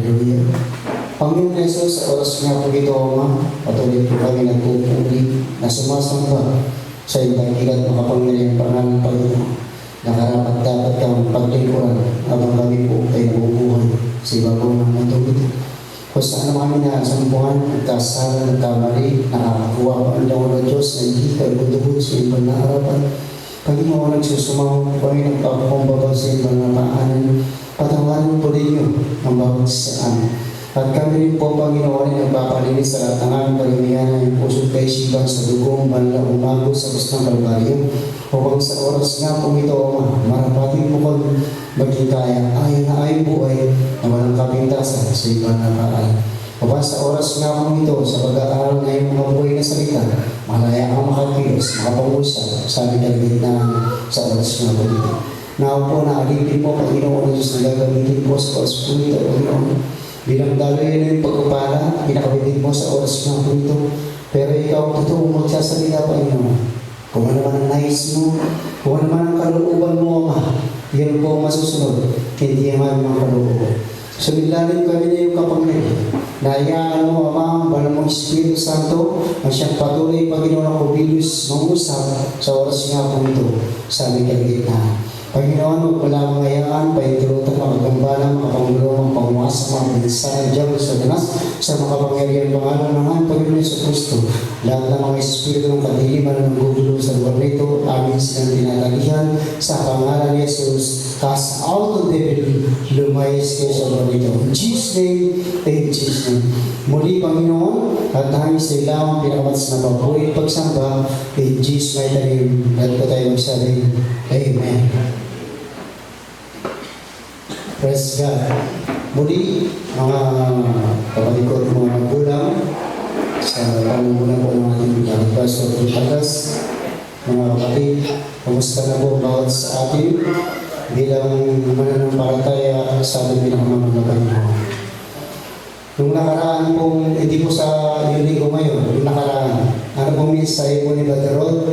Hallelujah. Panginoon Jesus, sa oras nga po ito, Ama, patuloy po kami nagpupuli na sumasamba sa iyong dakilat makapangyarihan pangalan, Panginoon. Nakarapat dapat kang paglingkuran habang kami po ay nabubuhay sa ibabaw ng mundo ito. Kung saan kami nasampuhan, nagkasala, nagkamali, nakakakuha pa ang Diyos ng Diyos na hindi ka ibuduhod sa iyong panaharapan. Panginoon, nagsusumang po kami nagpapakumbaba sa iyong panaharapan. Patawarin po ninyo ang bawat sa amin. At kami rin po, Panginoon, ay nagpapalinis sa lahat ng aming kalimihan na yung puso't kaisipan sa dugong banla umago sa kus ng Kalbaryo. Upang sa oras nga po ito, marapatin mo kung maging kaya ayon na ayon buhay na walang kapintasan sa iba na kaan. Upang sa oras nga po ito, sa pag-aaral na yung mga buhay na salita, malaya ang makakilos, makapag-usap sa aming kalimihan sa oras nga po ito. Now po, naalipin po, Panginoon, ang Diyos na gagamitin po sa oras po ito, Panginoon. Bilang daloy na yung pagkupala, pinakabitin mo sa oras nga po ito. Pero ikaw, totoo magsasalita, Panginoon. Kung ano man ang nais mo, kung ano man ang kalooban mo, Ama, yan po ang masusunod, hindi ang aming mga kalooban. Sumilalim kami na yung kapangyarihan. Nahayaan mo, Ama, ang banal mong Espiritu Santo, ang siyang patuloy, Panginoon, ang kubilos, mangusap sa oras nga po ito, sa aming kalagitnaan. Panginoon, wala mong hayaan, pahinturutan, makagambala, makapangulo, mapanguasa, mga mensahe, Diyos sa danas, sa makapangyarihan pangalan ng ang Panginoon sa Kristo. Lahat ng mga espiritu ng kadiliman na nanggugulo sa lugar nito, amin silang tinatalihan sa pangalan ni Jesus. Cast out of devil, lumayas kayo sa lugar nito. In Jesus' name, in Jesus' name. Muli, Panginoon, at hangin sa ilang pinakabatas na babuhay pagsamba, in Jesus' mighty name, at po tayo magsabi, Amen. Praise God. Muli, mga kapatid ko, mga magulang, sa pamumunan po ng ating Pastor Tupagas, mga kapatid, kumusta na po bawat sa atin bilang mananampalataya sa ating pinakamamagaling Panginoon. Nung nakaraan pong, hindi po sa yung linggo ngayon, nung nakaraan, ano pong mensahe po ni Brother Rod?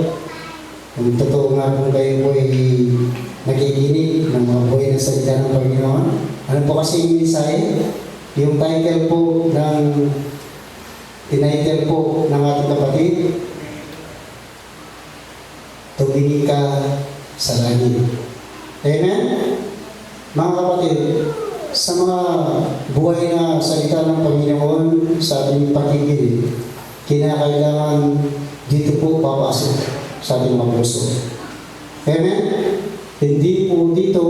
Kung totoo nga po kayo po ay nakikinig ng mga buhay na salita ng Panginoon. Ano po kasi yung mensahe? Yung title po ng tinitle po ng ating kapatid, tumingin ka sa langit. Amen? Mga kapatid, sa mga buhay na salita ng Panginoon sa ating pakikinig, kinakailangan dito po papasok sa ating mga puso. Amen? Hindi po dito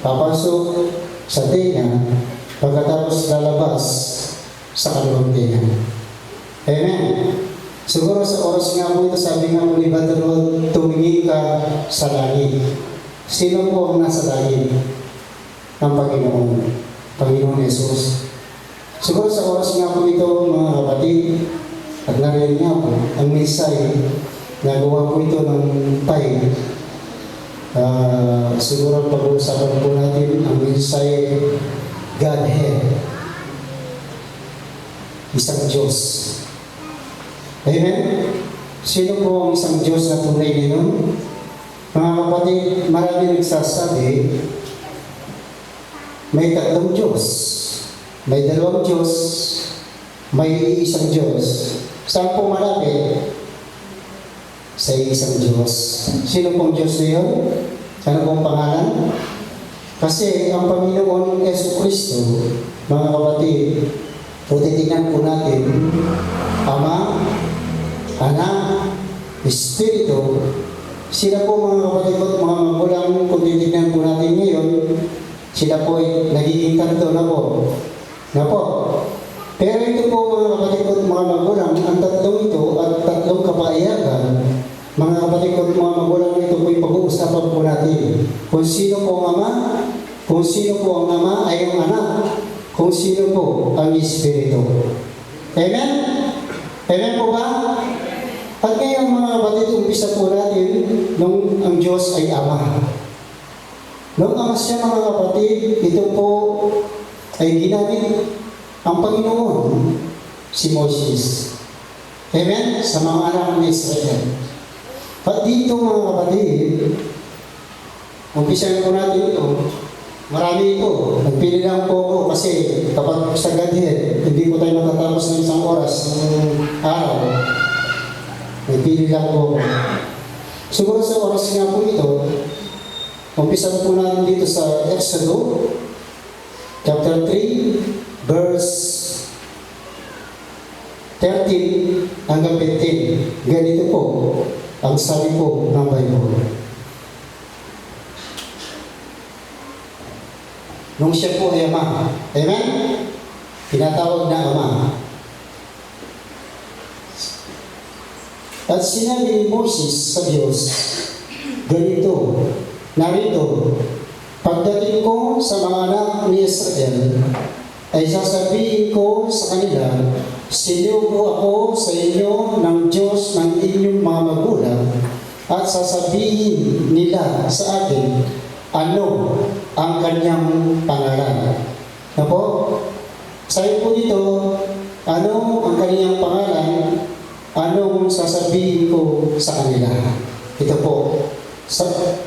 papasok sa tenga pagkatapos lalabas sa kaliwang tenga. Amen? Siguro sa oras nga po ito, sabi nga po ni Brother Rod, tumingin ka sa langit. Sino po ang nasa langit? Ng Panginoon. Panginoon Jesus. Siguro sa oras nga po ito, mga kapatid, at nariyan nga po, ang mensahe, nagawa po ito ng time. Siguro pag-uusapan po natin ang mensahe Godhead. Isang Diyos. Amen? Sino po ang isang Diyos na tunay nino? Mga kapatid, marami nagsasabi, may tatlong Diyos, may dalawang Diyos, may isang Diyos. Saan po malapit? Sa isang Diyos. Sino pong Diyos na yun? Ano pong pangalan? Kasi ang Panginoon Yesu Kristo, mga kapatid, kung titignan po natin, Ama, Anak, Espiritu, sila po mga kapatid at mga magulang, kung titignan po natin ngayon, sila po ay nagiging kanto na po. Na po. Pero ito po mga kapatid at mga magulang, ang tatlong ito at tatlong kapayagan, mga kapatid at mga magulang, ito po yung pag-uusapan po natin. Kung sino po ang Ama, kung sino po ang Ama ay ang Anak, kung sino po ang Espiritu. Amen? Amen po ba? At ngayon mga kapatid, umpisa po natin nung ang Diyos ay Ama. Nung ang siya mga kapatid, ito po ay ginamit ang Panginoon, si Moses. Amen? Sa mga anak ng Israel. At dito mga kapatid, umpisa po natin ito, Marami ito. Nagpili lang po ako kasi kapag sa Godhead, hindi po tayo matatapos ng isang oras ng araw. Nagpili lang po ako. Siguro sa oras nga po ito, umpisa po natin dito sa Exodo, chapter 3, verse 13 hanggang 15. Ganito po ang sabi po ng Bible. Nung siya po ay ama. Amen? Tinatawag na ama. At sinabi ni Moses sa Diyos, ganito, narito, pagdating ko sa mga anak ni Israel, ay sasabihin ko sa kanila, sinugo ako sa inyo ng Diyos ng inyong mga magulang, at sasabihin nila sa akin, ano ang kanyang pangalan. Na po? Sabi po dito, ano ang kanyang pangalan, anong sasabihin ko sa kanila. Ito po.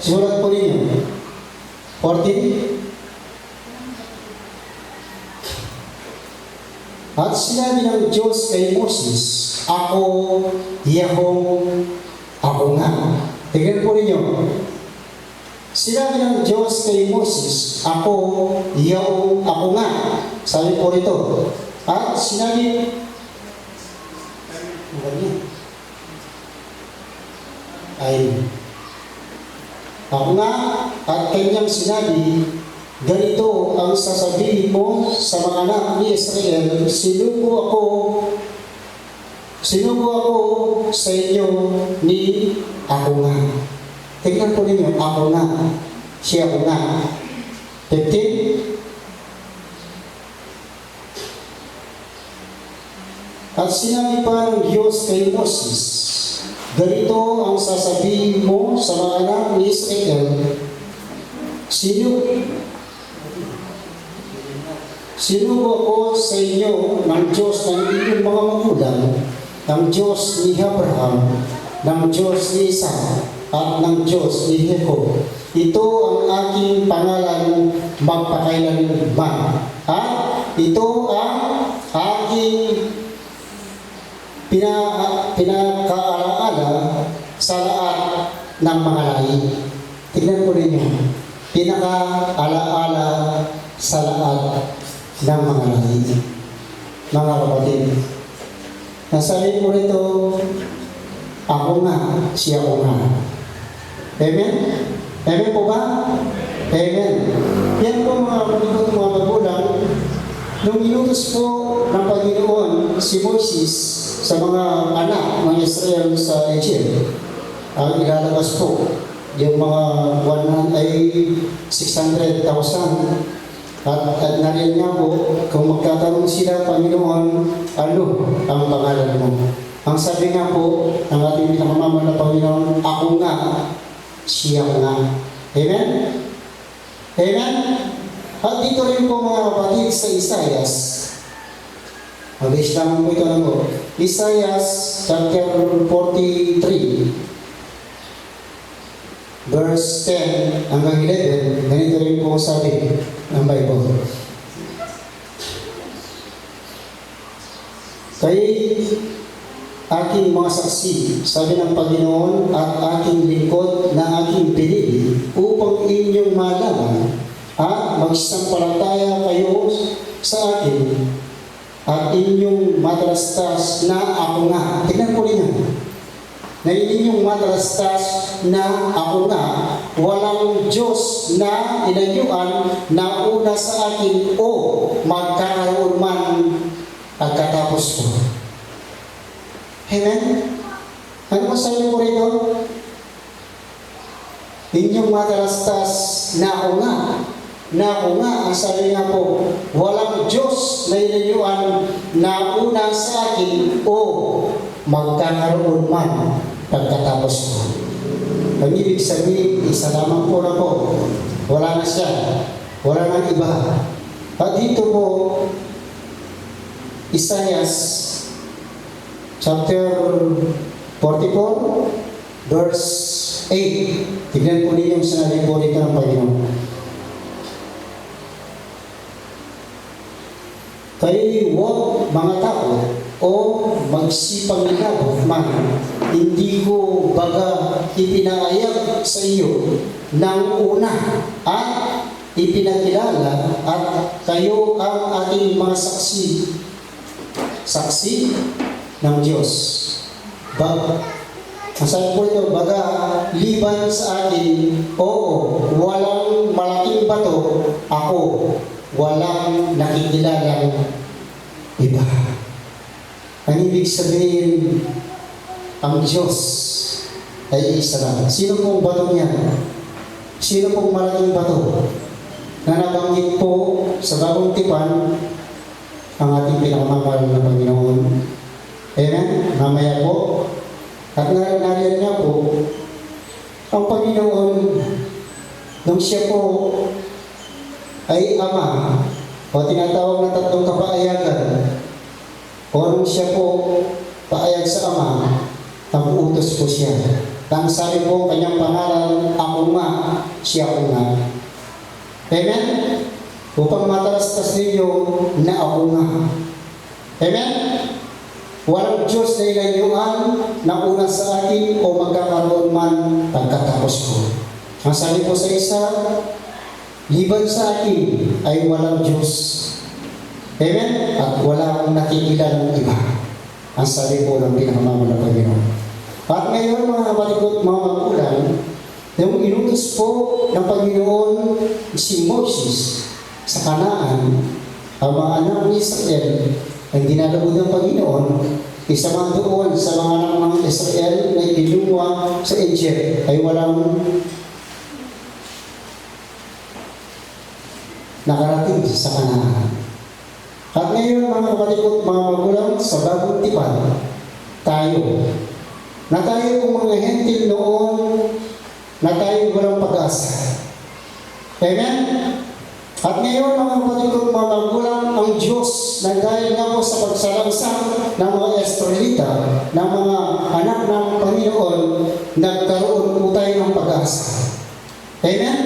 Simulat po ninyo. 14. At sinabi ng Diyos kay Moses, ako, Yahong, ako nga. Tignan po ninyo. Sinabi ng Diyos kay Moses, ako, Yahong, ako nga. Sabi po rito. At sinabi, ay, ako nga, at kanyang sinabi, ganito ang sasabihin mo sa mga anak ni Israel, sinugo ako sa inyo ni ako nga. Tingnan po ninyo, ako nga. Siya ako nga. 15. At sinabi pa ng Diyos kay Moses, ganito ang sasabihin mo sa mga anak ni Israel, sinugo ako sa inyo ng Diyos ng inyong mga magulang, ng Diyos ni Abraham, ng Diyos ni Isaac, at ng Diyos ni Jacob. Ito ang aking pangalan magpakailanman. At ito ang aking pinakaalaala sa lahat ng mga lahi. Tignan po ninyo. Pinakaalaala sa lahat ng mga lahi. Mga kapatid. Nasabi po rito, ako nga, siya ko nga. Amen? Amen po ba? Amen. Yan po mga kapatid, mga magulang, nung inutos po ng Panginoon si Moses sa mga anak ng Israel sa Egypt, ang ilalabas po yung mga 600,000 at nariyan nga po kung magtatanong sila, Panginoon, ano ang pangalan mo? Ang sabi nga po ng ating pinakamama na Panginoon, ako nga, siya nga. Amen? Amen? At dito rin po mga kapatid sa Isaias. Mabilis lang po ito lang po. Isaias chapter 43 verse 10 hanggang 11. Ganito rin po sabi ng Bible. Kay aking mga saksi, sabi ng Panginoon, at aking lingkod na aking pinili upang inyong malaman at magsampalataya kayo sa akin at inyong matalastas na ako nga. Tignan po ninyo. Na inyong matalastas na ako nga, walang Diyos na inayuan na una sa akin o magkakaroon man pagkatapos ko. Amen? Ano masabi mo rito? Inyong matalastas na ako nga. Na ako nga, ang sabi nga po, walang Diyos na inayuan na una sa akin o magkakaroon man pagkatapos ko. Ang ibig sabihin, isa lamang po na po. Wala na siya. Wala na iba. At dito po, Isaias chapter 44 verse 8. Tignan po ninyo yung sinabi po dito ng Panginoon. Kaya huwag mga tao o magsipang nilabot man, hindi ko baga ipinaayag sa iyo ng una at ipinakilala at kayo ang ating mga saksi. Saksi ng Diyos. Masabi po ito, baga liban sa akin, oo, walang malaking bato, ako, walang nakikilalang iba. Ang ibig sabihin, ang Diyos ay isa lang. Sino pong bato niya? Sino pong malaking bato? Na nabanggit po sa Bagong Tipan, ang ating pinakamamahal na Panginoon. Amen? Mamaya po. At nariyan nga po, ang Panginoon, nung siya po ay Ama, o tinatawag na tatlong kapaayagan, o nung siya po paayag sa Ama, ang utos po siya. Ang sabi po kanyang pangalan, ako nga, siya ko nga. Amen? Upang matalastas ninyo na ako nga. Amen? Walang Diyos na ilayuan na una sa akin o magkakaroon man pagkatapos ko. Ang sabi po sa isa, liban sa akin ay walang Diyos. Amen? At wala akong nakikilalang iba. Ang sabi po ng pinakamamahal na Panginoon. At ngayon mga kapatid at mga magulang, yung inutos po ng Panginoon si Moses sa Kanaan, ang mga anak ni Israel, ang dinalabod ng Panginoon, isa man doon sa mga anak ng Israel na ibinungwa sa Egypt ay walang nakarating sa Kanaan. At ngayon mga kapatid at mga magulang, sa Bagong Tipan, tayo, na tayo kung mga hentil noon, na tayo walang pag-asa. Amen? At ngayon mga kapatid at mga magulang, ang Diyos na dahil nga po sa pagsalangsang ng mga Israelita, ng mga anak ng Panginoon, nagkaroon po tayo ng pag-asa. Amen?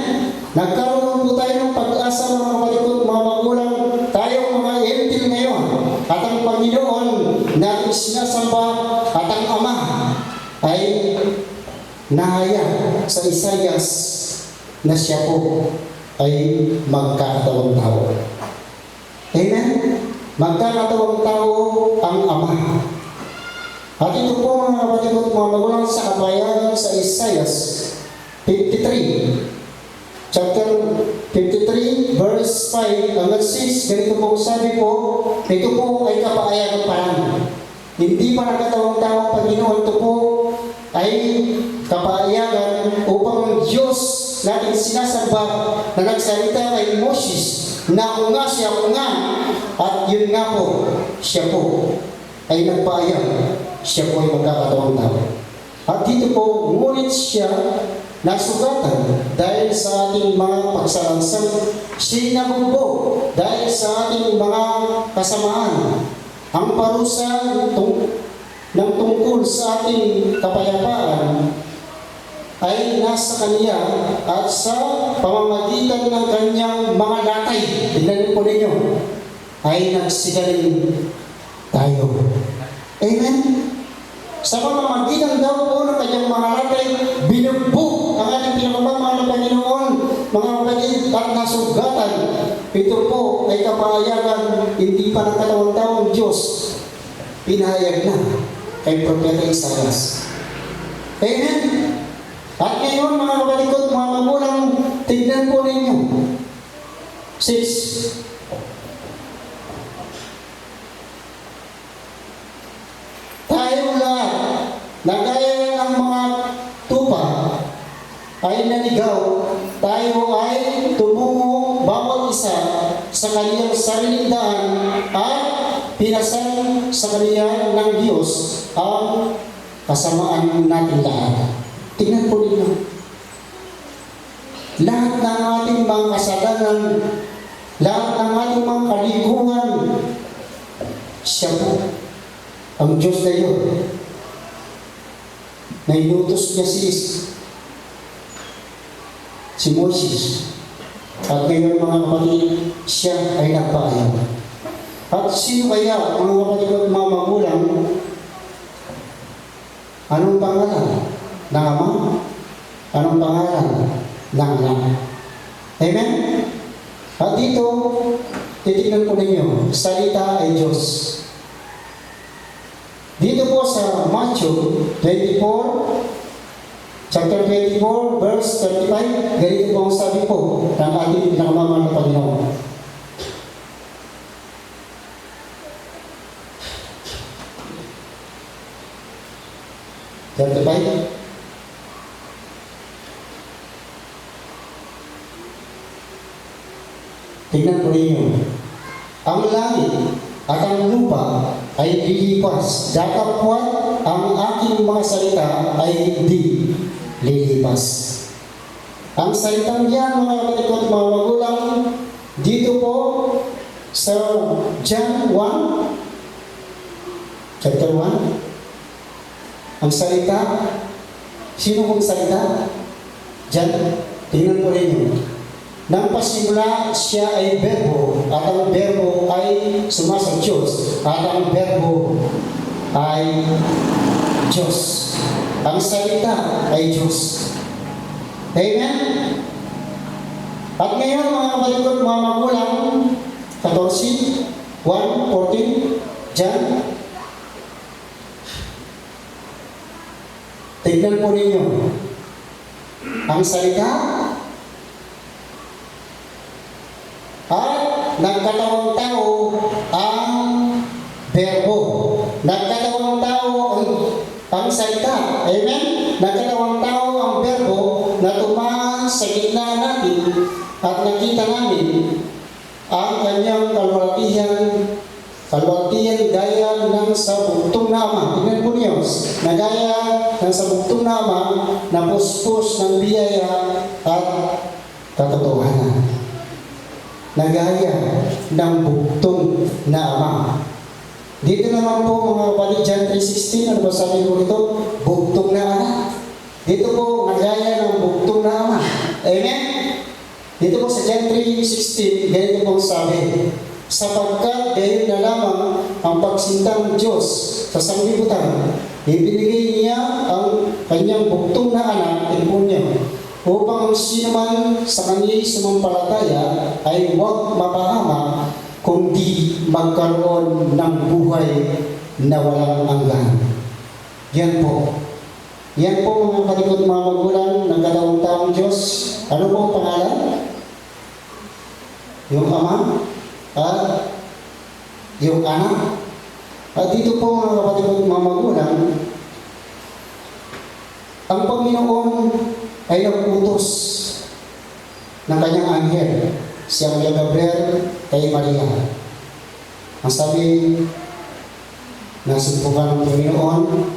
Nagkaroon po tayo ng pag-asa mga kapatid at mga magulang, tayong mga hentil ngayon, at ang Panginoon natin sinasamba at ang Ama ay nahayag sa Isaias na siya po ay magkakatawang tao. Amen? Magkakatawang tao ang Ama. At ito po mga kapatid at mga magulang sa kapayagan sa Isaias 53. Chapter 53, verse 5 hanggang 6, ganito po sabi po, ito po ay kapaayagan pa lang. Hindi pa nagkatawang tao ang Panginoon, ito po ay kapaayagan upang ang Diyos natin sinasamba na nagsalita kay Moses na ako nga, siya ako nga, at yun nga po, siya po ay nagpaayag, siya po ay magkakatawang tao. At dito po, ngunit siya nasugatan dahil sa ating mga pagsalangsang, sinabugbog dahil sa ating mga kasamaan. Ang parusa ng tungkol sa ating kapayapaan ay nasa Kanya at sa pamamagitan ng Kanyang mga latay, tignan po ninyo, ay nagsigaling tayo. Amen? Sa pamamagitan daw po ng Kanyang mga latay, binugbog ang ating pinakamamahal na Panginoon, mga kapatid, at nasugatan. Ito po ay kapaayagan, hindi pa ng katawang-tawang Diyos, pinahayag na kay Propeta Isaias. Amen? At ngayon mga kapatid at mga magulang, tignan po ninyo. 6. Tayo lahat, na gaya ng mga tupa, ay naligaw, tayo ay tumungo bawat isa sa kaniyang sariling daan at pinasal sa kaniya ng Diyos ang kasamaan natin lahat. Tingnan po ninyo. Lahat ng ating mga kasalanan, lahat ng ating mga kalikuhan, siya po, ang Diyos na yun, na inutos niya si Moses. At ngayon mga kapatid, siya ay nagpaayag. At sino kaya, mga kapatid at mga magulang, anong pangalan ng Ama? Anong pangalan ng Anak? Amen? At dito, titignan po ninyo, salita ay Diyos. Dito po sa Matthew 24, chapter 24, verse 35, ganito po ang sabi po ng ating pinakamamahal na Panginoon. Tignan po ninyo. Ang langit at ang lupa ay lilipas. Datapwat ang aking mga salita ay hindi lilipas. Ang salitang yan, mga kapatid at mga magulang, dito po sa John 1, chapter 1, ang salita, sino kong salita? Diyan, tingnan po ninyo. Nang pasimula, siya ay berbo, at ang berbo ay sumasa Diyos, at ang berbo ay Diyos. Ang salita ay Diyos. Amen? At ngayon, mga kapatid at mga magulang, 14, 1:14, Diyan, tignan po ninyo. Ang salita at nagkatawang tao ang berbo. Nagkatawang tao ang salita. Amen? Nagkatawang tao ang berbo na tumaan sa gitna natin at nakita namin ang kanyang kalwaltihan gaya ng sa bugtong na Ama. Tingnan po niyo, na gaya ng sa bugtong na Ama na puspos ng biyaya at katotohanan. Na gaya ng bugtong na Ama. Dito naman po mga kapatid, John 3:16, ano ba sabi ko dito? Bugtong na Anak. Dito po, nagaya ng bugtong na Ama. Amen? Dito po sa John 3:16, ganito po sabi, sapagkat gayon na lamang ang pagsintang ng Diyos sa sanglibutan, ibinigay niya ang kanyang bugtong na Anak, ipon niya, upang ang sino man sa kanya'y sumampalataya ay huwag mapahamak, kundi magkaroon ng buhay na walang hanggan. Yan po. Yan po mga kapatid mga magulang ng katawang taong Diyos. Ano po ang pangalan? Yung Ama at yung Anak. At dito po mga kapatid mga magulang, ang Panginoon ay nag-utos ng kanyang anghel, si Anghel Gabriel kay Maria. Ang sabi ng simpukan ng Panginoon,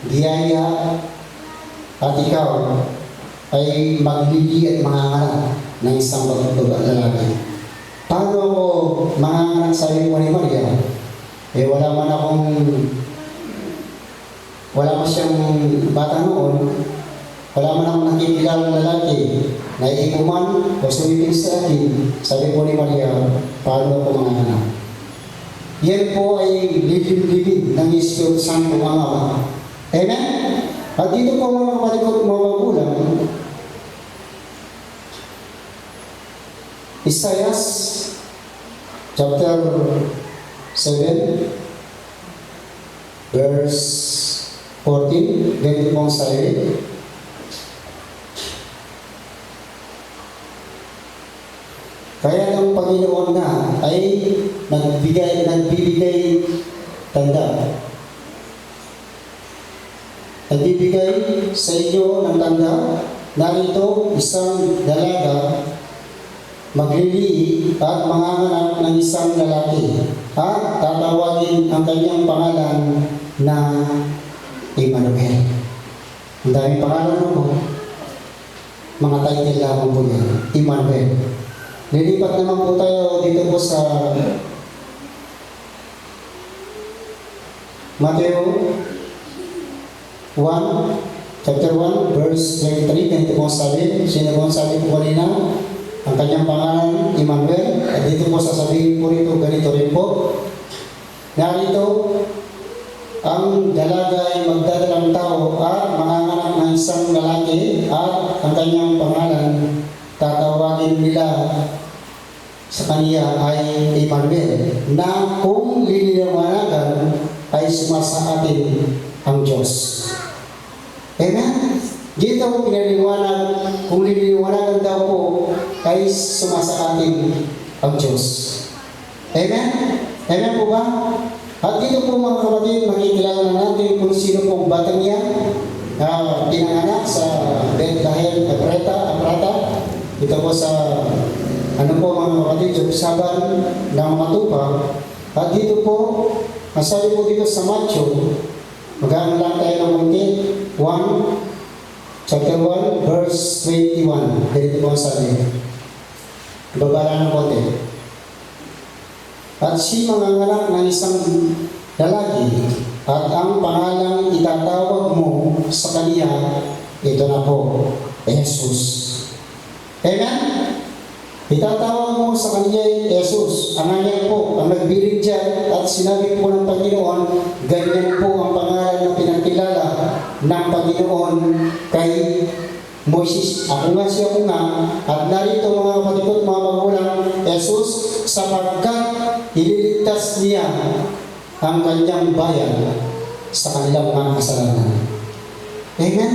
biyaya at ikaw ay maglili at manganganak ng isang lalaki. Paano ako manganganak, sabi mo ni Maria? Wala man siyang bata noon, wala man akong nakikilalang lalaki na iikuman o sumipin sa akin. Sabi po ni Maria, paano ako manganganak? Yan po ay libin ng Espiritu Santo ang Ama. Amen? At dito po mga kapatid ko mga magulang, Isaiah chapter 7 verse 14, ganito pong sabi, kaya ang Panginoon na ay nagbibigay tanda. Nagbibigay sa inyo ng tanda, narito isang dalaga maglilihi at manganganak ng isang lalaki at tatawagin ang kanyang pangalan na Emmanuel. Ang daming pangalan po. Mga title lamang po yan. Emmanuel. Lilipat naman po tayo dito po sa Matthew 1, chapter 1, verse 23. Ganito po sabi. Sino po sabi po kanina? Ang kanyang pangalan, Emmanuel. At dito Ganito po sasabihin po rito, ganito rin po. Narito, ang dalaga ay magdadalang tao at manganganak ng isang lalaki at ang kanyang pangalan tatawagin nila sa kaniya ay Emmanuel, na kung liliwanagan ay sumasa atin ang Diyos. Amen? Dito pinaliwanag, kung liliwanagan daw po ay sumasa atin ang Diyos. Amen? Amen po ba? At dito po mga kapatid, makikilala natin kung sino pong batang yan na pinanganak sa Bethlehem, Ephrata. Ito po sa, ano po mga kapatid, Jerusalem ng Matupa. At dito po, masabi po dito sa Matthew, mag-aaral lang tayo ng munti, chapter 1, verse 21. Ganito po ang sabi. Babala ng konti. At si manganganak ng isang lalaki at ang pangalang itatawag mo sa kaniya, ito na po, Jesus. Amen? Itatawag mo sa kaniya Jesus. Ang kanya po, ang nagbilig dyan at sinabi po ng Panginoon, ganyan po ang pangalan na pinakilala ng Panginoon kay Moses. Ako nga siya ko nga, at narito mga kapatid ko, mga magulang, Jesus, sapagkat ililigtas niya ang kanyang bayan sa kanilang mga kasalanan. Amen?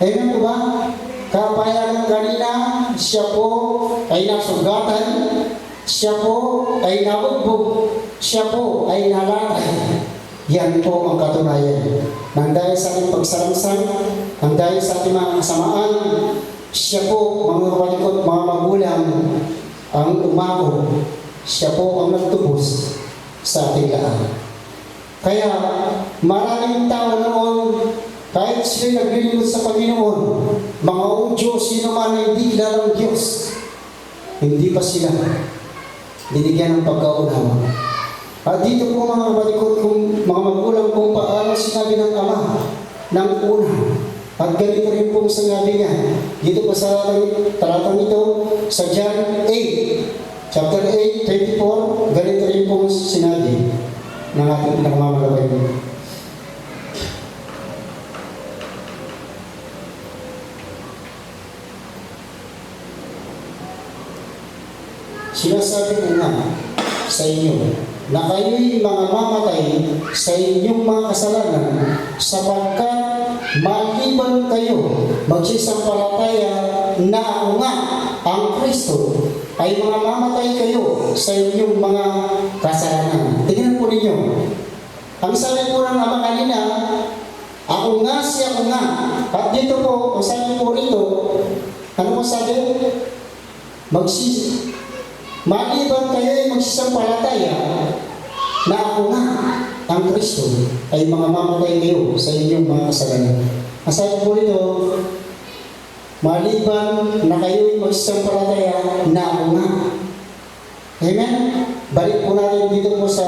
Amen po ba? Kapayagan kanina, siya po ay nasugatan, siya po ay nabugbog, siya po ay nalatay. Yan po ang katunayan. Nang dahil sa ating pagsalangsang, nang dahil sa ating mga kasamaan, siya po, mga kapatid ko, mga magulang, ang umako. Siya po ang nagtubos sa ating lahat. Kaya, maraming tao noon, kahit sila naglilingkod sa Panginoon, mga udyo, sino man ay hindi kilalang Diyos, hindi pa sila binigyan ng pagkaunawa. At dito po mga kapatid ko, kung mga magulang kung paano sinabi ng Ama ng una. At ganito rin po sinabi niya. Dito po sa talatang ito, sa John 8, chapter 8, 24, ganito rin po sinabi ng ating pinakamamalabay nito. Sinasabi ko nga sa inyo na kayo'y mga mamatay sa inyong mga kasalanan sapagkat maliban kayo magsisampalataya na ako nga ang Kristo ay mga mamatay kayo sa inyong mga kasalanan. Tingnan po ninyo. Ang sabi po ng Ama kanina, ako nga siya ako nga. At dito po, ang sabi po rito, ano po sabi? Maliban kayo ay magsisampalataya na ako nga ang Kristo ay mga mamatay kayo sa inyong mga kasalanan. Ang sabi po rito, maliban na kayo ay magsisampalataya na ako nga. Amen? Balik po natin dito po sa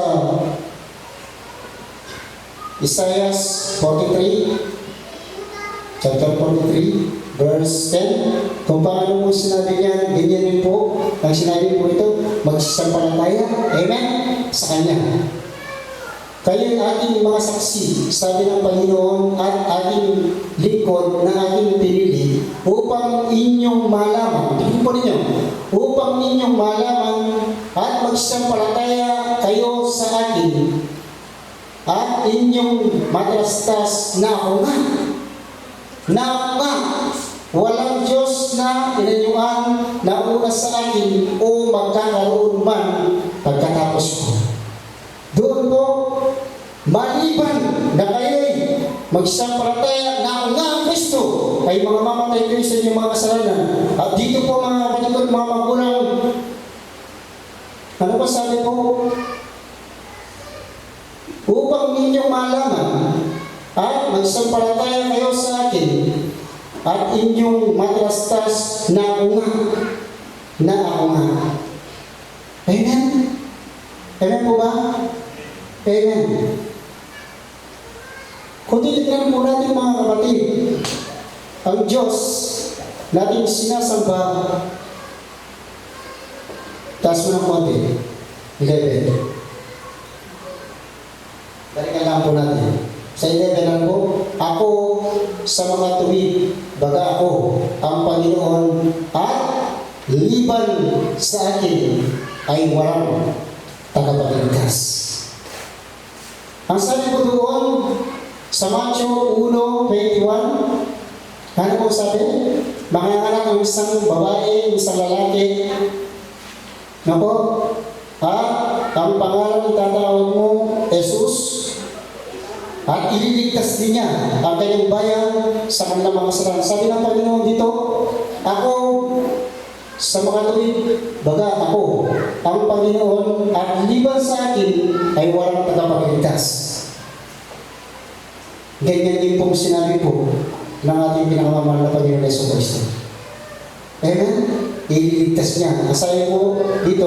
Isaiah 43, chapter 43, verse 10. Kung paano mo sinabi niya, ganyan rin po, ang sinabi po ito, magsisampalataya, amen, sa Kanya. Kayo'y ating mga saksi, sabi ng Panginoon, at ating lingkod na ating pinili, upang inyong malaman, tingin po ninyo, upang inyong malaman at magsisampalataya kayo sa akin, at inyong matrastas na ako nga, na ako nga, walang Diyos na inayuan na una sa akin o magkakaroon man pagkatapos ko. Doon po, maliban na kayo'y magsampalataya na ako nga ang Kristo ay mga mamatay kayo sa inyong mga kasalanan. At dito po mga kapatid at mga magulang, ano pa sabi po? Upang ninyong malaman at magsampalataya kayo sa akin at inyong matrastas na ako nga. Na ako nga. Amen? Amen po ba? Amen. Kung titignan po natin mga kapatid, ang Diyos natin sinasamba Taas mo ng konti. 11. Balikan lang po natin. Sa 11 lang po, ako sa mga tuwid, baga ako, ang Panginoon, at liban sa akin ay walang tagapagligtas. Ang sabi ko doon, sa Matthew 1:21, ano po sabi? Mga anak ng isang babae, isang lalaki, nako, ang pangalan ng tatawag mo, Jesus, at ililigtas din niya ang kanyang bayan sa kanilang mga kasalanan. Sabi ng Panginoon dito, ako sa mga tuwid, baga ako, ang Panginoon, at liban sa akin ay walang tagapagligtas. Ganyan din pong sinabi po ng ating pinakamamahal na Panginoon Yesu Cristo. Amen? Ililigtas niya. Ang sabi po dito,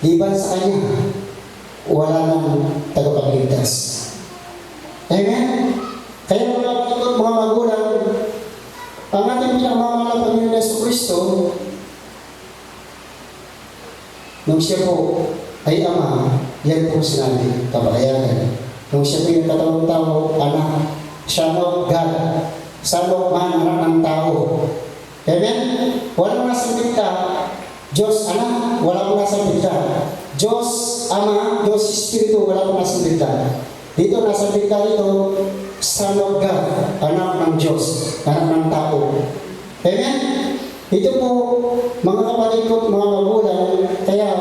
liban sa Kanya, wala nang tagapagligtas. Amen? Kaya mga magulang, ang ating pinakamamahal na Panginoon Yesu Cristo, nung siya po ay Ama, yan po sinabi, kabayanan. Nung siya po yung katawang tao, anak, Son of God, Son of Man, anak ng tao. Amen? Wala mo nasa bigta, Diyos anak, wala mo nasa bigta. Diyos Ama, Diyos Espiritu, wala mo nasa bigta. Dito nasa bigta dito, Son of God, anak ng Diyos, anak ng tao. Amen? Ito po, mga kapatid ko, mga magulang, kaya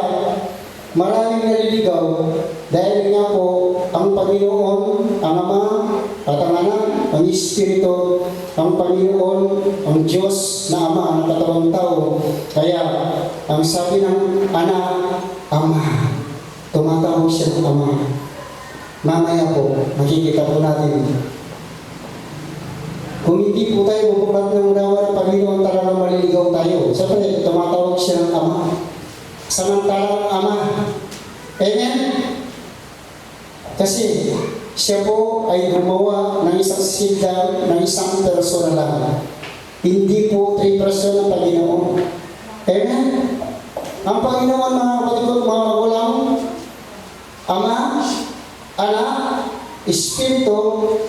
maraming naliligaw dahil nga po ang Panginoon, ang Ama, at ang Anak, ang Espiritu, ang Panginoon, ang Diyos na Ama, ang katawang tao. Kaya, ang sabi ng anak, Ama, tumatawag siya ng Ama. Mamaya po, makikita po natin. Kung hindi po tayo bubuklat ng unawa ng Panginoon, talagang maliligaw tayo. Siyempre, tumatawag siya ng Ama. Samantalang Ama. Amen? Kasi, siya po ay gumawa ng isang silda, ng isang persona lang. Hindi po 3 person ng Panginoon. Amen? Ang Panginoon, mga kapatid ko, mga magulang, Ama, Anak, Espiritu,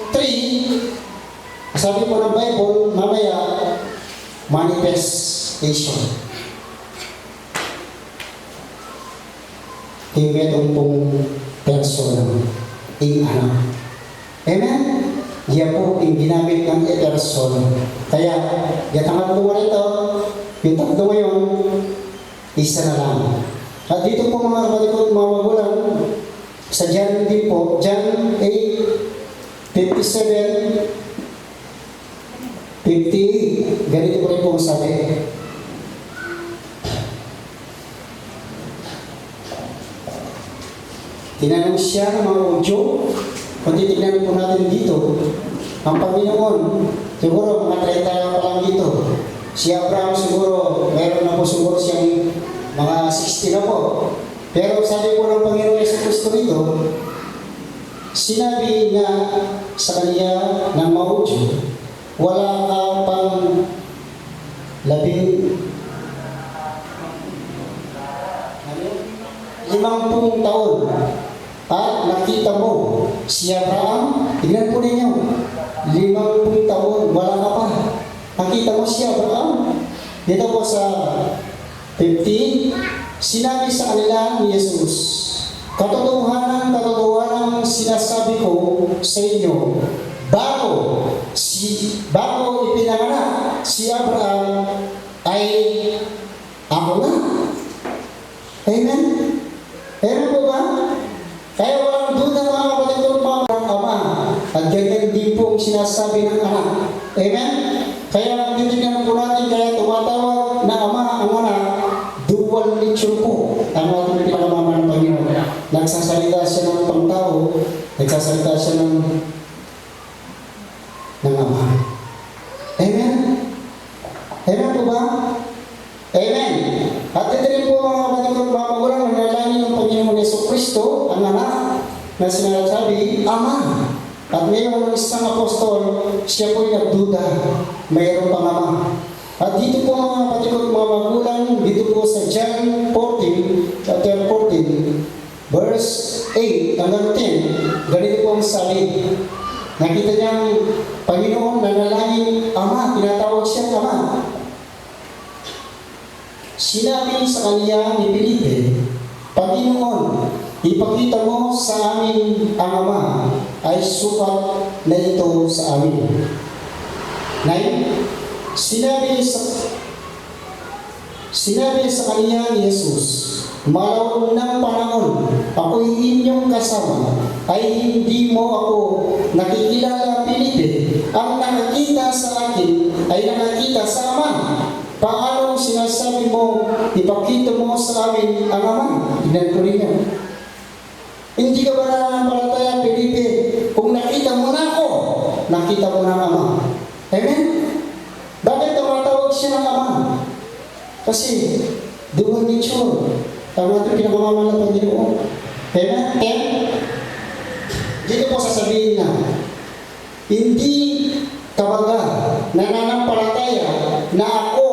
3, sabi po ng Bible, mamaya, manifestation. Tingnan pong persona, ang anak. Amen? Yan po yung ginamit ng person. Kaya, yung tatlo ito, yung tatlo ngayon, isa na lang. At dito po mga kapatid ko, mga magulang, sa John din po, John 8:57, 58, ganito po rin po sabi. Tinanong siya ng mga udyo, kung titignan po natin dito, ang Panginoon, siguro mga 30 pa lang dito. Si Abraham siguro, meron na po siguro siyang mga 60 na po. Pero sabi po ng Panginoon Yesu Cristo rito, sinabi niya sa kanya ng maudyo, wala ka pang 50 taon at nakita mo si Abraham, tignan po ninyo, 50 taon, wala ka pa. Nakita mo si Abraham. Dito po sa 50, sinabi sa kanila ni Jesus, katotohanan sinasabi ko sa inyo, bago ipinanganak si Abraham ay ako na. Amen? Amen po ba? Kaya walang duda mga kapatid ko, mga Ama. At ganyan din po ang sinasabi ng anak. Amen? Kaya titignan po natin, kaya tumatawag na Ama ang anak, dual nature po ang ating pinakamamahal ng Panginoon. Nagsasalita siya ng pangtao, nagsasalita siya ng Ama. Amen? Amen po ba? Amen. At ito rin po mga kapatid ko, mga magulang, nanalangin ng Panginoon Yesu Cristo, ang anak, na sinasabi, Ama. At mayroon ng isang apostol, siya po'y nagduda, mayroon pang Ama. At dito po mga kapatid ko, mga magulang, dito po sa John 14, Verse 8 hanggang 10, ganito po ang sabi. Nakita niyang Panginoon nanalangin, Ama, tinatawag siyang Ama. Sinabi sa kanya ni Felipe, Panginoon, ipakita mo sa amin ang Ama, ay sukat na ito sa amin. 9. Sinabi sa kanya ni Jesus, Malaon ng panahon, ako'y inyong kasama, ay hindi mo ako nakikilala, Felipe. Ang nakakita sa akin ay nakakita sa Ama. Paano sinasabi mo, ipakita mo sa amin ang Ama? Tignan ko rin yan. Hindi ka ba nananampalataya, Felipe? Kung nakita mo na ako, nakita mo na ang Ama. Amen? Bakit tumatawag siya ng Ama? Kasi, dual nature. Tama ito pinakamamahal ng Panginoon. Amen? Dito po sasabihin na, hindi kabaga nananampalataya na ako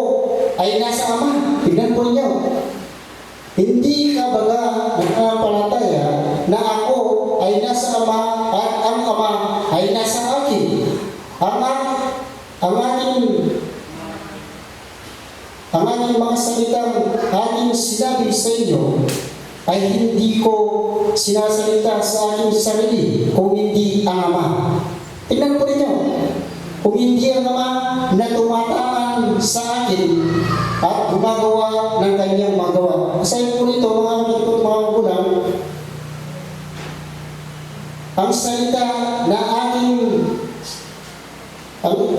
ay nasa Ama. Tignan po niyo. Hindi kabaga nananampalataya na ako ay nasa Ama at ang Ama ay nasa akin. Ang aking mga salitang aking sinabi sa inyo ay hindi ko sinasalita sa aking sarili kung hindi ang Ama. Tingnan po ninyo, kung hindi ang Ama na tumataan sa akin at gumagawa ng kanyang magawa. Kasi po nito, mga kapatid ko, mga magulang, ang salita na aking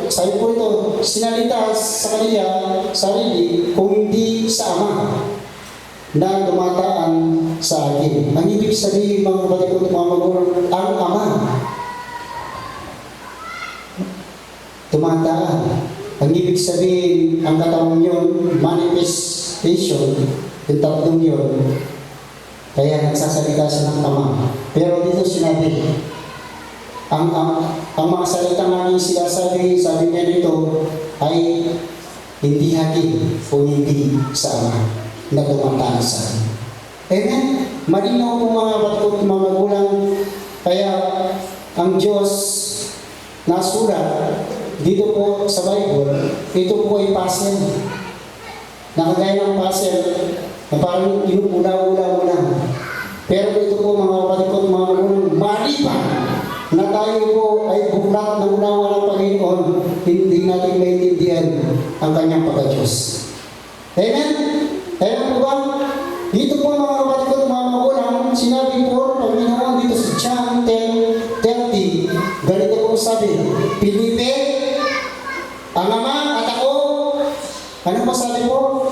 sabi po ito, sinalita sa kanya sarili kung hindi sa Ama na tumataan sa akin. Ang ibig sabihin, mga kapatid ko, mga magulang, ang Ama tumataan. Ang ibig sabihin, ang katawang yun, manifestation, yung tatlong yun, kaya nagsasalita siya ng Ama. Pero dito sinabi, ang mga salita namin sabi niya dito ay hindi hakin o hindi sa Ama na tumataan sa akin. Amen? Malinaw po mga kapatid, mga magulang, kaya ang Diyos na sulat dito po sa Bible, ito po ay puzzle. Nakagaya ng puzzle na parang inupula-ula mo lang. Pero ito po mga kapatid ko, mga magulang, maliban na tayo po ay buklat ng unawa ng Panginoon, hindi natin maintindihan ang kanyang pagka-Diyos. Amen? Amen po ba? Dito po mga kapatid ko, mga magulang, sinabi po ng Panginoon dito sa John 10:30, ganito po sabi, Felipe, ang Ama at ako, ano po sabi po?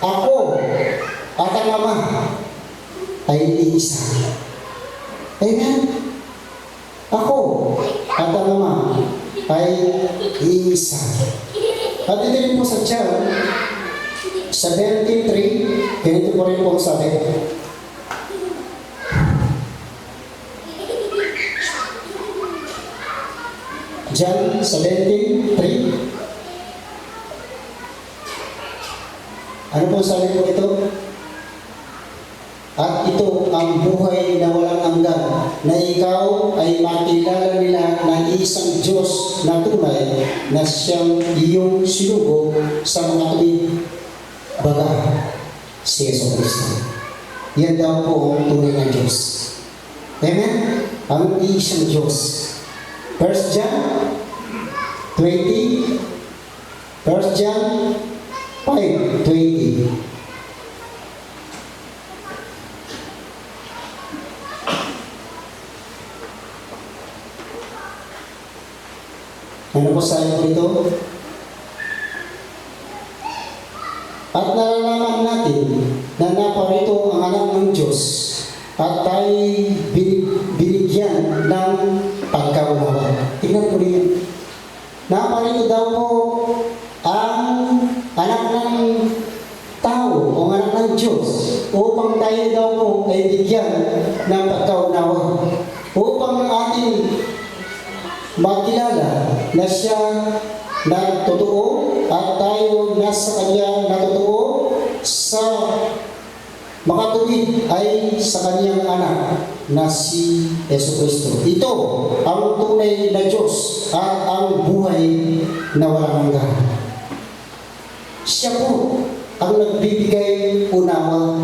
Ako at ang Ama ay iisa. Amen? Ako at ang Ama ay iisa. At ito rin po sa John 17:3, ganito po rin po sabi. John 17:3. Ano po sabi po ito? At ito ang buhay na walang hanggan, na ikaw ay makilala nila ng isang Diyos na tunay na siyang iyong sinugo sa mga tuwing baga, si Yesu Cristo. Yan daw po ang tunay na Diyos. Amen? Ang isang Diyos. 1 John 20, 1 John 5:20. Ano po sabi ko ito? At nalalaman natin na naparito ang anak ng Diyos at tayo binigyan ng pagkaunawa. Tingnan po rin. Naparito daw po ang anak ng tao o anak ng Diyos upang tayo daw po ay bigyan ng pagkaunawa. Upang ating makilala na siya na totoo at tayo nasa kanya na totoo sa ay sa kanyang anak na si Jesucristo. Ito ang tunay na Diyos at ang buhay na walang hanggan. Siya po ang nagbibigay unawa.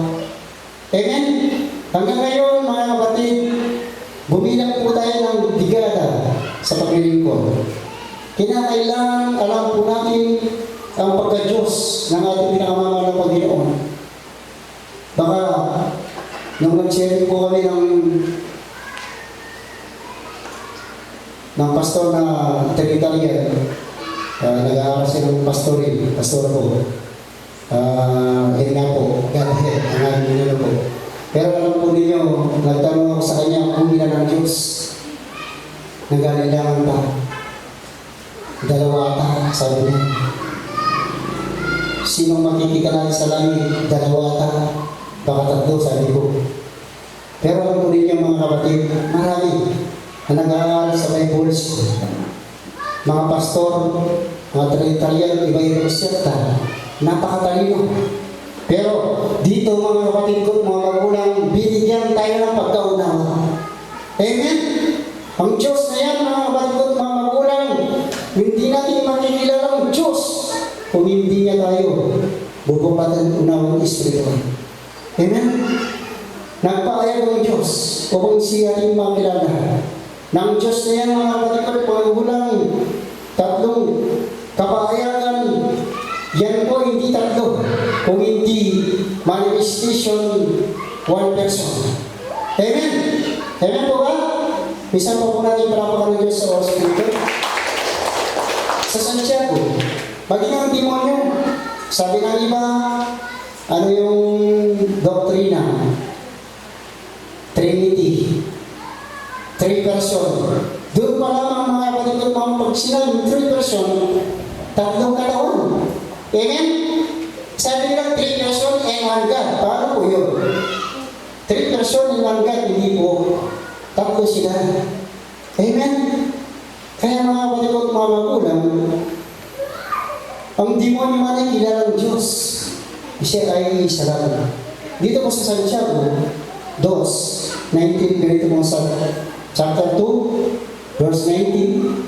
Amen? Hanggang ngayon, mga kapatid, bumilang po tayo ng bigada sa paglilingkod. Kinakailangan alam po natin ang pagka-Diyos ng ating pinakamamahal na Panginoon. Baka nung nag-share po kami ng pastor na Trinitarian, nag-aaral siya ng pastor po. Yun nga po, Godhead, ang aking nila po. Pero alam po ninyo, nagtanong ako sa kanya kung ilan ang Diyos. Nagalilangan pa. 2 ata, sabi niya. Sinong makikita natin sa langit? 2 ata. Baka 3, sabi ko. Pero alam po ninyo mga kapatid, marami na nag-aaral sa Bible School. Mga pastor, mga Trinitarian, iba-ibang sekta, napakatalino. Pero dito mga kapatid ko, mga magulang, binigyan tayo ng pagkaunawa. Amen? Ang Diyos na yan, mga kapatid ko, mga magulang, hindi natin makikilala ang Diyos kung hindi niya tayo bubukatan unawang Espiritu. Amen? Nagpaayag ang Diyos upang siya ating makilala. Nang Diyos na yan, mga kapatid ko, mga magulang, 3 kapaayagan. Yan po hindi 3, kung hindi manifestation 1 person. Amen? Amen po ba? Minsan po natin palapakan ng Diyos sa oras dito. Sa Santiago, maging ang demonyo. Sabi ng iba, ano yung doktrina? Trinity. 3 person. Doon pa lamang mga kapatid ko, pag sinabing 3 person, 3 katawan. Amen? Sabi nila 3 person and 1 God. Paano po yun? 3 person and 1 God, hindi po. 3 sila. Amen? Kaya mga kapatid ko, mga magulang, ang demonyo man ay kilalang Diyos. Siya ay isa lang. Dito po sa Santiago 2:19, ganito mo sa chapter 2, verse 19.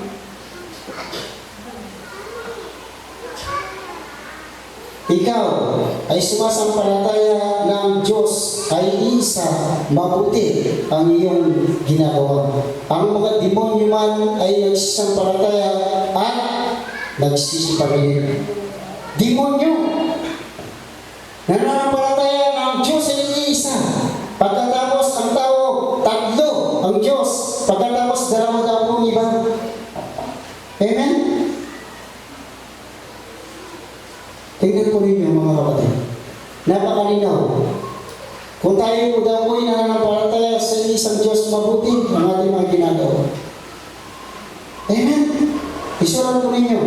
Ikaw ay sumasampalataya ng Diyos ay isa, mabuti ang iyong ginagawa. Ang mga demonyo man ay nagsisampalataya at nagsisipagin. Demonyo, nananampalataya ng Diyos ay isa. Pagkatapos ang tao, 3 ang Diyos. Pagkatapos 2 daw pong iba. Amen? Tingnan po ninyo mga kapatid. Napakalinaw. Kung tayo daw po'y nananampalataya sa isang Diyos, mabuti ang ating mga ginagawa. Amen? Isuran po ninyo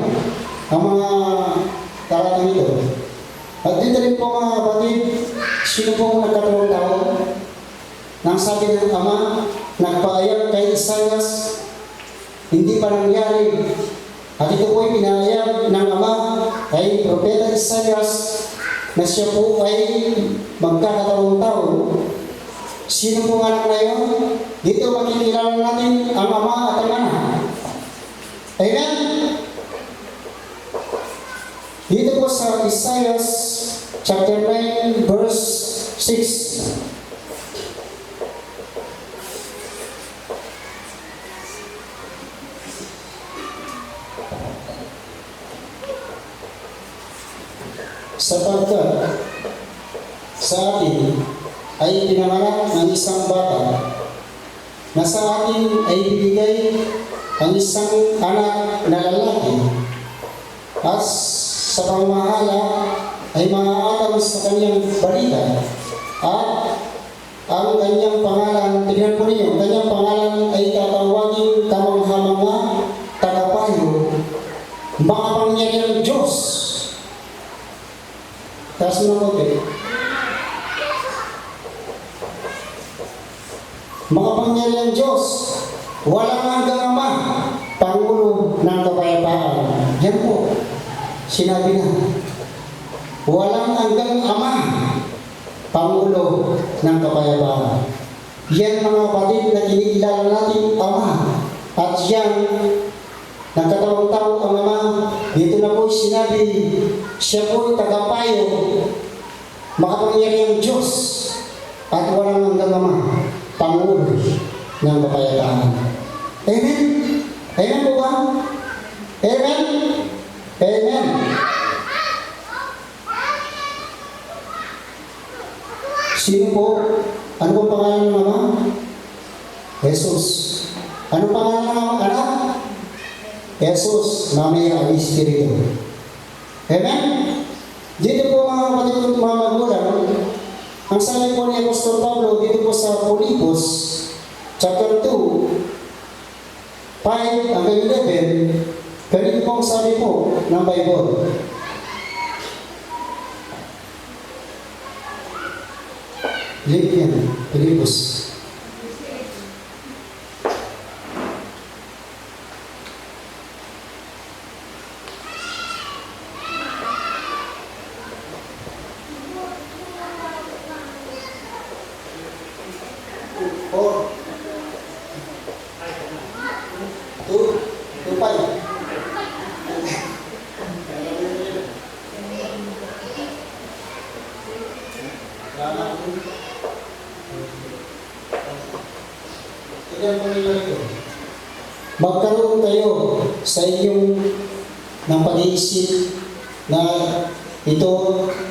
ang mga talatang ito. At dito rin po mga kapatid, sino pong nagkatawang tao? Nang sabi ng Ama, nagpaayag kay Isaias, hindi pa nangyari. At ito po ay pinahayag ng Ama kay Propeta Isaias na siya po ay magkakatawang tao. Sino pong anak na yun? Dito makikilala natin ang Ama at ang Anak. Amen? Dito po sa Isaiah chapter 9 verse 6. Sapagkat sa atin ay pinanganak ng isang bata na sa atin ay bibigay ang isang anak na lalaki at sa pamamahala ay maaatang sa kanyang balita at ang kanyang pangalan, tignan po niyo, ang kanyang pangalan ay tatawagin kamangha-mangha, tagapayo, makapangyarihan Diyos. Taas mo na konti. Makapangyarihan Diyos, walang hanggang Ama, Pangulo ng kapayapaan. Yan po, sinabi na. Walang hanggang Ama, Pangulo ng Kapayapaan. Yan mga kapatid na kinikilala natin Ama. At yan, nagkatawang-tawang ang Ama. Dito na po sinabi, siya po tagapayo, makapangyarihang Diyos, at walang hanggang Ama, Pangulo ng Kapayapaan. Amen? Amen po ba? Amen? Amen. Sino po? Ano pong pangalan ng Ama? Jesus. Ano pangalan ng anak? Jesus. Mamaya ang Espiritu. Amen? Dito po mga kapatid at mga magulang, ang sabi po ni Apostol Pablo dito po sa Filipos, chapter 2, 5 hanggang 11, ganito po ang sabi po ng Bible. Link yan, Filipos. Four. 2, 5. Magkaroon kayo sa inyong ng pag-iisip na ito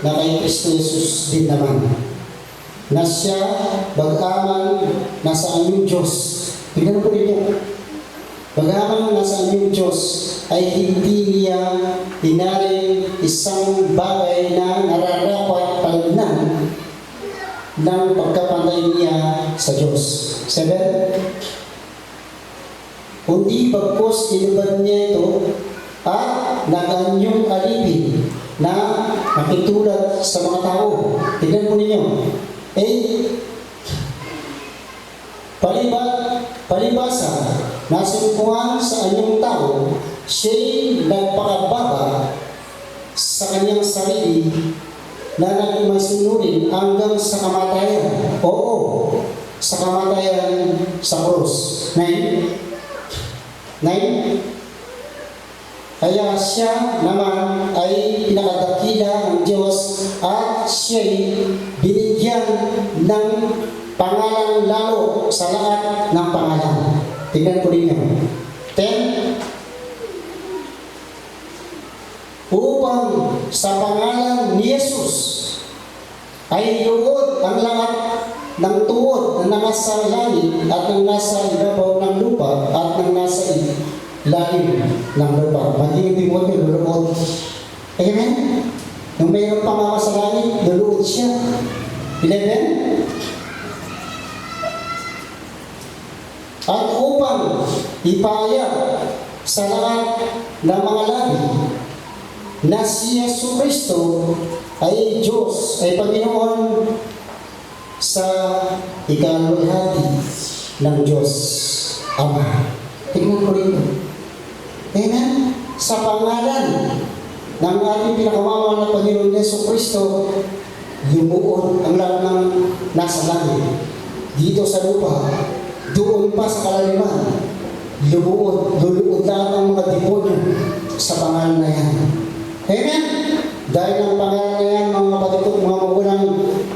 na kay Kristo Jesus din naman. Na siya, bagaman nasa inyong Diyos. Tignan po dito. Bagaman nasa inyong Diyos ay hindi niya hinaring isang bagay na nararapat palagnan ng pagkapantay niya sa Diyos. 7. Kundi bagkos inubad niya ito at naganyong alipin na nakitulad sa mga tao. Tignan po ninyo. Palibasa, nasimpuhan sa anyong tao, siya'y nagpakababa sa kanyang sarili na naging masunurin hanggang sa kamatayan. Oo, sa kamatayan sa krus. 9. Kaya siya naman ay pinakadakila ng Diyos at siya'y binigyan ng pangalan lalo sa lahat ng pangalan. Tingnan po ninyo. 10. Upang sa pangalan ni Jesus ay luod ang lahat ng tuod na nasa langit at ng nasa ibabaw ng lupa at ng nasa ilalim ng lupa. Maging Timoteo, luluod. Amen? Nung mayroon pa mga sa langit, luluod siya. 11. At upang ipahayag sa lahat ng mga lahi na si Yesu Kristo ay Diyos, ay Panginoon sa ikaluwalhati ng Diyos Ama. Tingnan ko rin. Amen? Sa pangalan ng ating pinakamamahal na Panginoon Yesu Kristo, lumuod ang lahat ng nasa langit. Dito sa lupa, doon pa sa kalaliman, luluod lahat ng mga demonyo sa pangalan na yan. Amen? Dahil ang pangalan na yan, mga kapatid at mga magulang,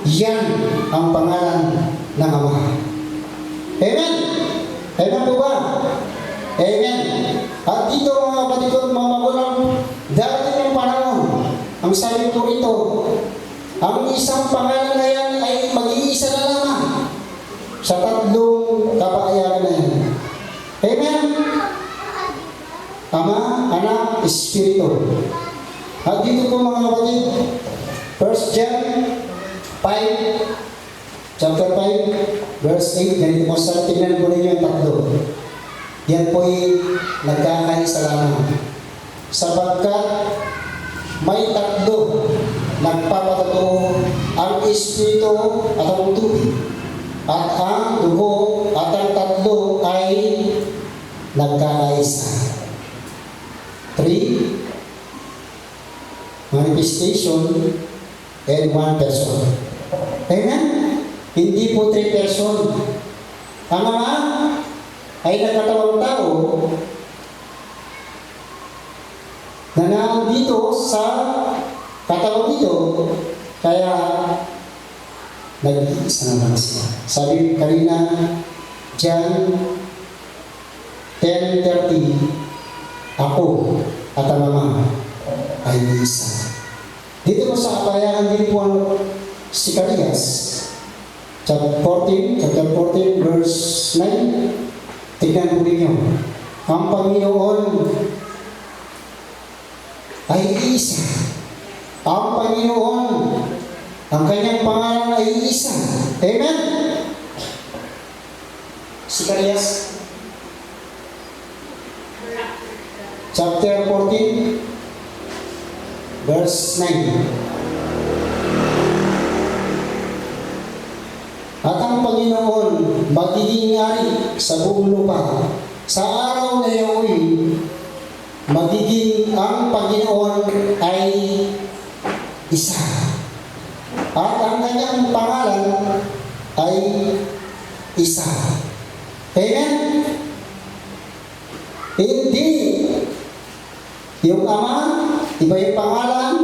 yan ang pangalan ng Ama. Amen? Amen po ba? Amen. At dito mga kapatid at mga magulang, dati ng panahon, ang sabi ko ito, ang isang pangalan na yan ay mag-iisa na lamang sa tatlong kapakayanan na yan. Amen? Ama, Anak, Espiritu. At dito po mga kapatid, 1 John 5, chapter 5, verse 8, ganito po sa tingnan po ninyo yung tatlo. Yan po'y nagkakaisa lamang. Sapagkat may tatlo nagpapatotoo, ang Espiritu at ang tubig. At ang dugo at ang tatlo ay nagkakaisa. 3. Manifestation and one person. Amen? Hindi po 3 person. Ang Ama ay nagkatawang tao na nandito sa katawan nito, kaya nag-iisa naman sila. Sabi kanina, John 10:30, ako at ang Ama ay isa. Dito po sa kapayahan din po ang Sikarias, chapter 14, verse 9. Tignan po ninyo. Ang Panginoon ay isa. Ang Panginoon, ang kanyang pangalan ay isa. Amen? Sikarias, chapter 14, verse 9. At ang Panginoon magiging ari sa buong lupa. Sa araw na iyon, magiging ang Panginoon ay isa. At ang kanyang pangalan ay isa. Amen? Hindi yung Ama, iba yung pangalan,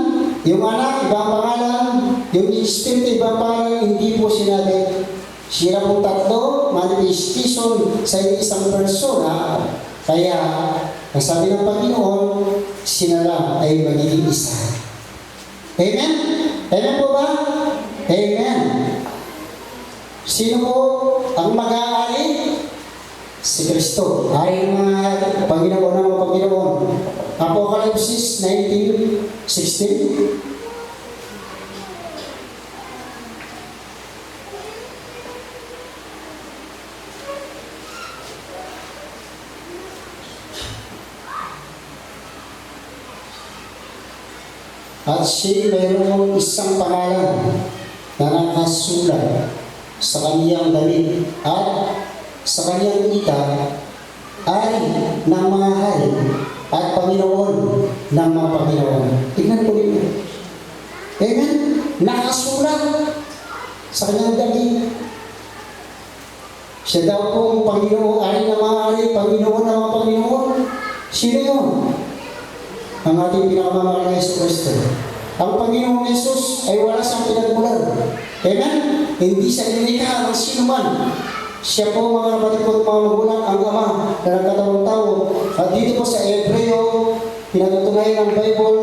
yung Anak, iba ang pangalan, yung Espiritu, iba ang pangalan, hindi po sinabi. Sila po tatlo, manifestation sa isang persona. Kaya, ang sabi ng Panginoon, sila lang ay magiging isa. Amen? Amen po ba? Amen. Sino po ang mag-aari? Si Kristo. Ari ng mga Panginoon ng mga Panginoon. Apocalypse 19:16. At siya mayroong isang pangalan na nakasulat sa kaniyang damit at sa kaniyang ita ay ng mga hari at Panginoon ng mga Panginoon. Tingnan po ninyo. Amen? Nakasulat sa kaniyang damit. Siya daw po ang Panginoon, ari ng mga hari, Panginoon ng mga Panginoon. Sino yun? Ang ating pinakamamahal na Yesu Kristo. Ang Panginoong Yesus ay wala siyang pinagmulan. Amen? Hindi siya inikha ng sino man. Siya po mga kapatid ko mga magulang, ang Ama na nagkatawang tao. At dito po sa Hebreo, pinatutunayan ng Bible,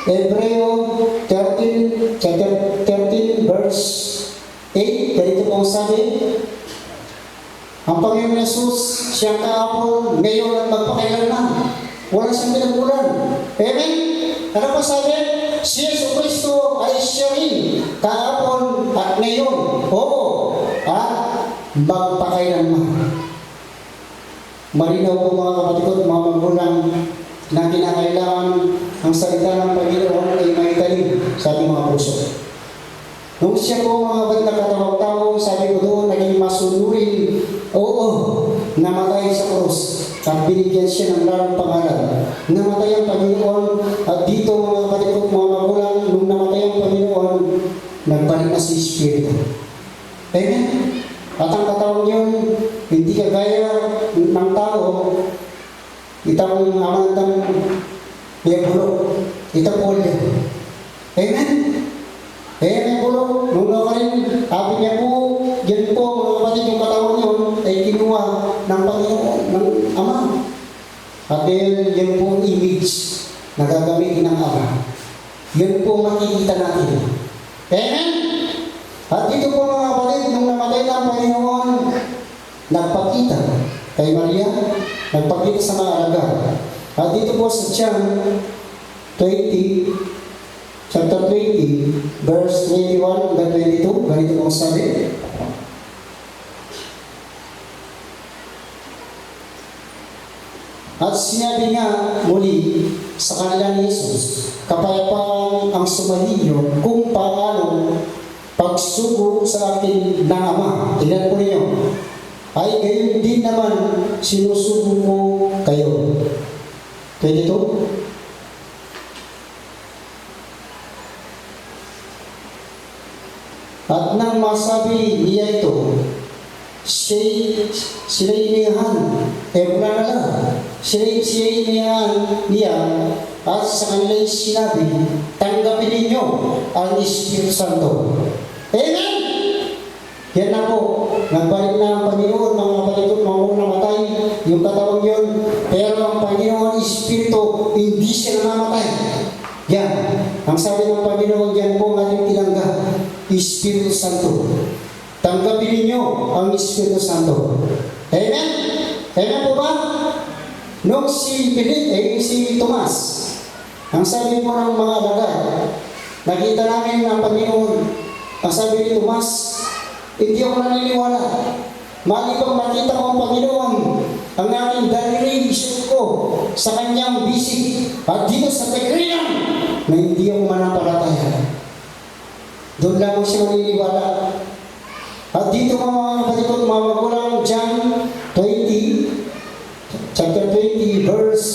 Hebreo 13, chapter 13, verse 8, ganito po ang sabi, ang Panginoong Yesus, siyang kahapon, ngayon at magpakailanman. Wala siyang pinagmulan. Amen? Ano po sabi? Si Yesu Kristo ay siya rin kahapon at ngayon. Oo. At magpakailanman. Malinaw po mga kapatid ko, mga magulang na kinakailangan ang salita ng Panginoon ay may talim sa ating mga puso. Nung siya po mga kapatid na katawang tao, sabi ko doon, naging masunurin. Oo. Namatay sa krus. At binigyan siya ng larang pangalan. Namatay ang Panginoon at dito mga kapatid ko, mga magulang, nung namatay ang Panginoon, nagbalik na si Espiritu. Amen? At ang katawang yun, hindi kagaya ng tao, itang amantang Ebulo, itang Olya. Amen? Amen po, nung nakarin, sabi niya po, yan po mga kapatid, yung katawang yun ay kinuha ng Panginoon, ng Ama. At yan po ang image na gagamitin ng Ama. Yan po makikita natin. Amen? At dito po mga kapatid, nung namatay na ang Panginoon, nagpakita kay Maria, nagpakita sa mga alaga. At dito po sa John 20, chapter 20, verse 21 hanggang 22, ganito po sabi. At sinabi nga muli sa kanila ni Jesus, kapayapaan ang sumahinyo kung paano pagsugo sa akin ng Ama. Tingnan po ninyo. Ay gayon din naman sinusugo ko kayo. 22. At nang masabi niya ito, sila iniyahan. Wala na lang. Sila iniyahan niya at sa kanila sinabi, tanggapin ninyo ang Espiritu Santo. Amen! Yan na po, nagbalik na ang Panginoon, mga kapatid at mga namatay, yung katawang yun. Pero ang Panginoon, Espiritu, hindi siya namamatay. Yan, ang sabi ng Panginoon, yan po ang ating tinanggap, Espiritu Santo. Tanggapin ninyo ang Espiritu Santo. Amen? Amen po ba? Nung si Tomas, ang sabi po ng mga alagad, nakita namin ng Panginoon, ang sabi ni Tomas, hindi ako naniniwala. Malibang makita ko ang Panginoon, ang aking daliri ko sa kanyang bisig at dito sa pagriyan na hindi ako manampalataya. Doon lang siya maniniwala. At dito mga kapatid at mga magulang, John 20, chapter 20, verse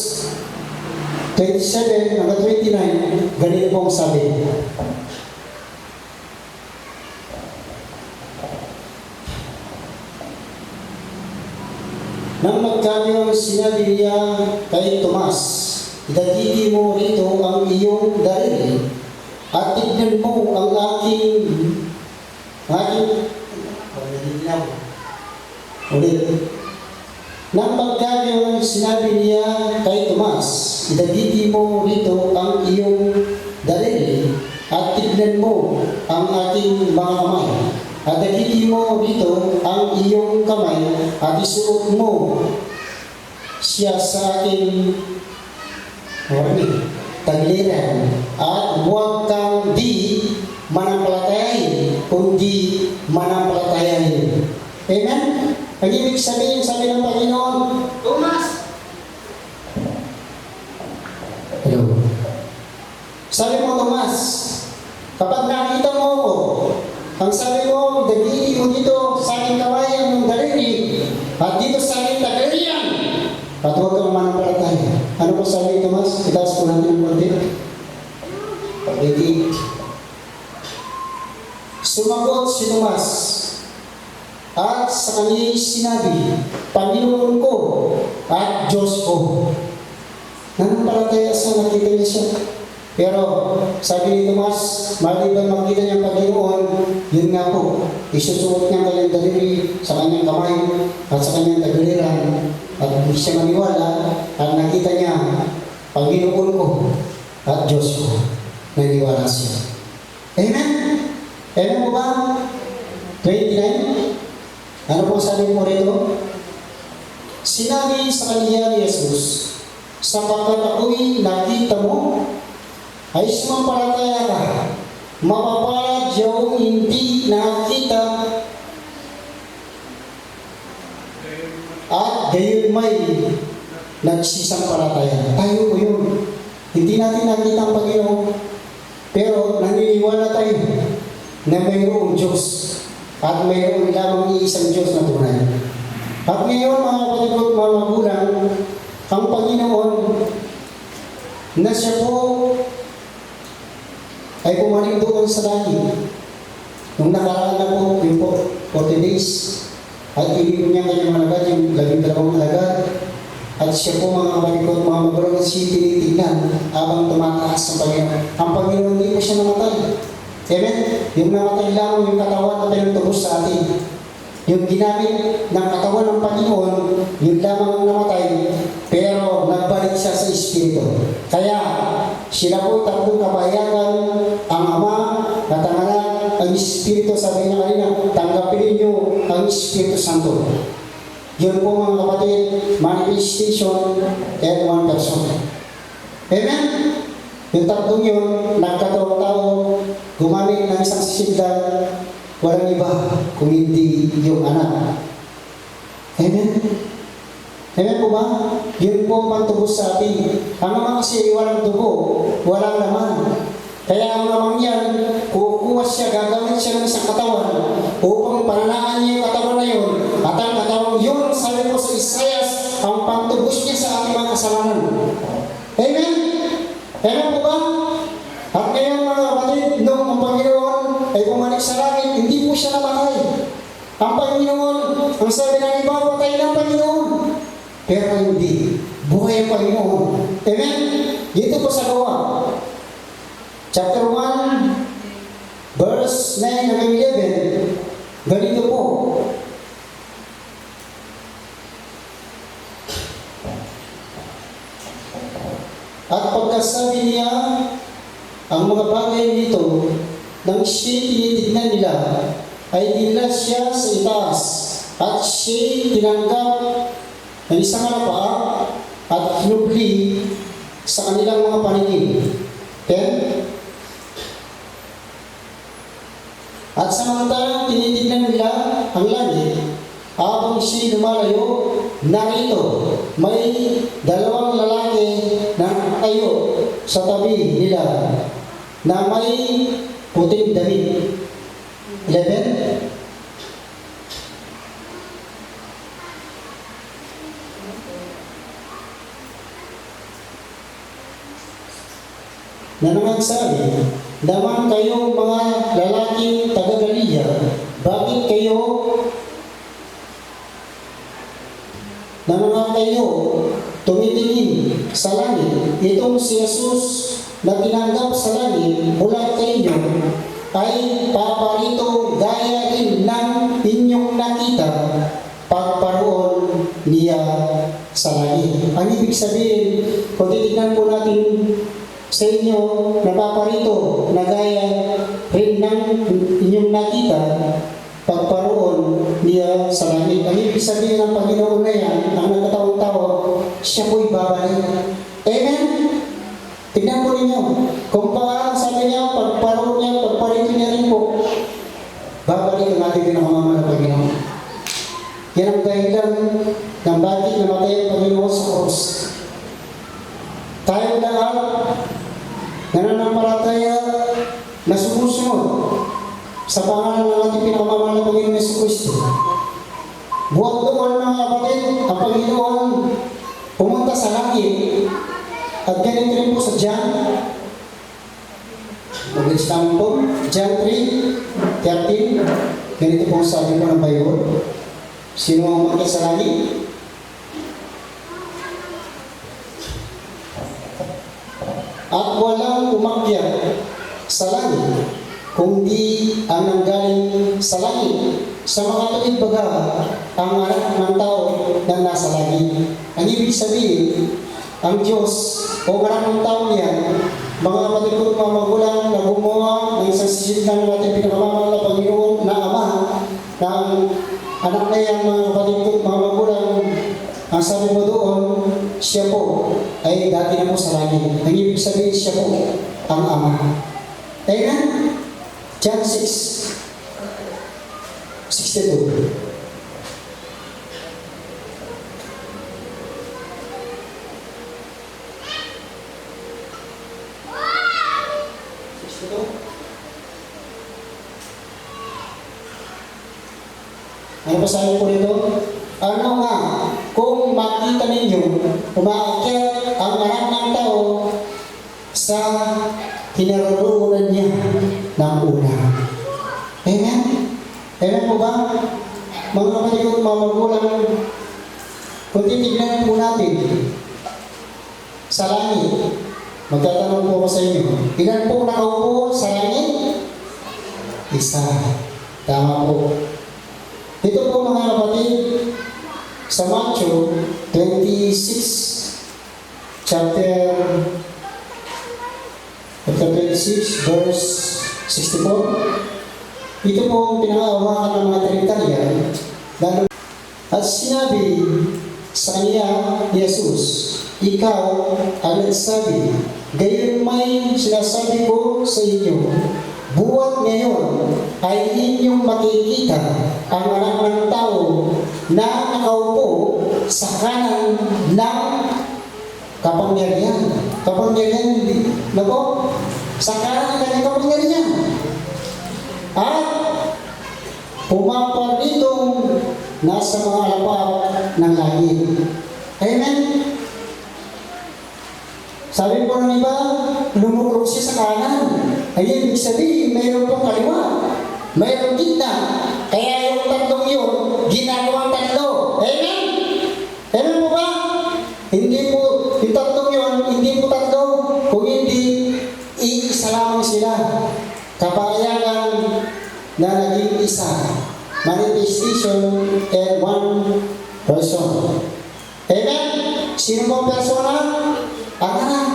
27 hanggang 29, ganito po ang sabi. Nang magkano sinabi niya kay Tomas, idagiti mo rito ang iyong daliri at tignan mo ang ulit. Nang magkano sinabi niya kay Tomas, idagiti mo rito ang iyong daliri at tignan mo ang aking mga kamay. At dagiti mo rito ang iyong kamay at isuot mo siya sa aking tagliran at huwag kang di manampalatayahin kundi manampalatayahin. Amen? Ang ibig sabihin, sabi ng Panginoon, Tomas! Hello? Sabi mo, Tomas, kapag nakita mo ako, ang sabi mo, dagiti mo dito sa aking kawayan ng daliri at dito sa aking tagariyan at huwag kang manampalataya. Ano po sabi ni Tomas? Itaas po natin ang konti. Sumagot si Tomas at sa kanya sinabi, Panginoon ko at Diyos ko. Nanampalataya sa nakita niya siya. Pero sabi ni Tomas, maliban makita niya ang Panginoon, yun nga po, isusuot niya ang kanyang daliri sa kanyang kamay at sa kanyang tagiliran at hindi siya maniwala at nakita niya, Panginoon ko at Diyos ko. Naniwala siya. Amen? Amen po ba? 29? Ano po sabi mo rito? Sinabi sa kanya ni Jesus, sapagkat ako'y nakita mo, ay sumampalataya ka, mapapalad yung hindi nakita at gayon may nagsisampalataya. Tayo po yun. Hindi natin nakita ang Panginoon, pero naniniwala tayo na mayroong Diyos at mayroong lamang iisang Diyos na tunay. At ngayon mga kapatid at mga magulang, ang Panginoon na siya po ay pumaling doon sa langit. Nung nakaraan na po, yung po, 40 days, at ibig niya kanyang malagad, yung 12 alagad, at siya po mga kapatid at mga magulang siya tinitignan habang tumataas sa Panginoon. Ang Panginoon hindi po siya namatay. Amen? Yung namatay lang yung katawan na pinagtubos sa atin. Yung ginamit ng katawan ng Panginoon, yun lamang ang namatay, pero nagbalik siya sa Espiritu. Kaya, sila po tatlong kapahayagan, ang Ama, at ang Anak, ang Espiritu, sabi niya kanina, tanggapin ninyo ang Espiritu Santo. Yun po mga kapatid, manifestation and one person. Amen? Yung tatlong yun, nagkataon-tao, gumamit ng isang sisigdan, walang iba kung hindi yung anak. Amen? Amen po ba? Yun po magtubos sa atin. Ang amang kasi walang tubo, walang laman. Kaya ang amang yan, kukuha siya, gagamit siya ng isang katawan upang pananaan niya yung katawan na yun. At ang katawan yun, sabi po sa Isaias, ang pagtubos niya sa ating mga kasalanan. Amen? Amen po ba? At ngayon mga kapatid, nung ang Panginoon ay bumalik sa langit, hindi po siya namatay. Ang Panginoon, ang sabi ng iba, patay ng Panginoon. Pero hindi. Buhay ang Panginoon. Amen? Dito po sa Gawa. Chapter 1, verse 9 hanggang 11. Ganito po. At pagkasabi niya ang mga bagay nito, nang siya'y tinitignan nila, ay dinala siya sa itaas, at siya'y tinanggap ng isang alapa at hinubli sa kanilang mga paningin. 10. At samantalang tinitignan nila ang langit, habang siya'y lumalayo, narito may dalawang lalaki na nakatayo sa tabi nila na may puting damit. 11. Na nangagsabi, naman kayo mga lalaking taga-Galilea, bakit kayo tumitingin sa langit? Itong si Jesus na tinanggap sa langit mula sa inyo ay paparito gaya rin ng inyong nakita pagparoon niya sa langit. Ang ibig sabihin, kung titignan po natin sa inyo, napaparito na gaya rin ng inyong nakita pagparoon niya sa langit. Ang ibig sabihin ng Panginoon na yan, ang nagkataong tao, siya po'y babalik. Amen? Tignan po ninyo. Kung paano sabi niya, pagparoon niya, pagparito niya rin po, babalik ang ating pinakamama ng Panginoon. Yan ang dahilan ng bakit namatay ang Panginoon sa cross. Tayo lahat nananampalataya na sumusunod sa pangalan ng ating pinakamamahal na Panginoon Jesucristo. Buhat doon mga kapatid, ang Panginoon pumunta sa langit at ganito rin po sa John. Mag-reach namin po, John 3:13. Ganito po sabi po ng Bible. Sino ang umakyat sa langit? At walang umakyat sa langit, kundi ang nanggaling sa langit. Sa mga tuwid baga, ang anak ng tao na nasa langit. Ang ibig sabihin, ang Diyos o anak ng tao niya, mga kapatid ko, mga magulang na gumawa ng isang sisignan ng ating pinakamamahal na Panginoon na Ama, na ang anak na yan, mga kapatid ko, mga magulang, ang sabi mo doon, siya po ay dati na po sa langit. Ang ibig sabihin, siya po ang Ama. Amen? John 6:62. Ano pa sabi po nito? Ano nga, kung makita ninyo, umaakyat ang anak ng tao sa kinaroroonan niya ng una. Amen? Amen po ba? Mga kapatid ko, mga magulang, kung titignan po natin sa langit, magtatanong po ako sa inyo, ilan po nakaupo sa langit? Isa. Tama po. Ito po mga kapatid, sa Matthew 26, chapter 26, verse 64. Ito po ang pinangahawakan ng mga Trinitarian. At sinabi sa kanya ni Jesus, ikaw ang nagsabi, gayon may sinasabi ko sa inyo, buhat ngayon ay inyong makikita ang anak ng tao na nakaupo sa kanan ng kapangyarihan. Kapangyarihan na po, sa kanan ng kanyang kapangyarihan. At pumaparitong nasa mga alapaw ng langit. Amen? Sabi po ng iba, lumuklok siya sa kanan. Ay, ibig sabihin, mayroon pong kaliwa. mayroong gitna. Kaya yung tatlong yun, ginagawang tatlo. Amen? Amen po ba? Hindi po, yung tatlong yun, hindi po tatlo. Kung hindi, iisa lamang sila. Kapayagan na naging isa. Manifestation and one person. Amen? Sino po ang persona? Ang anak.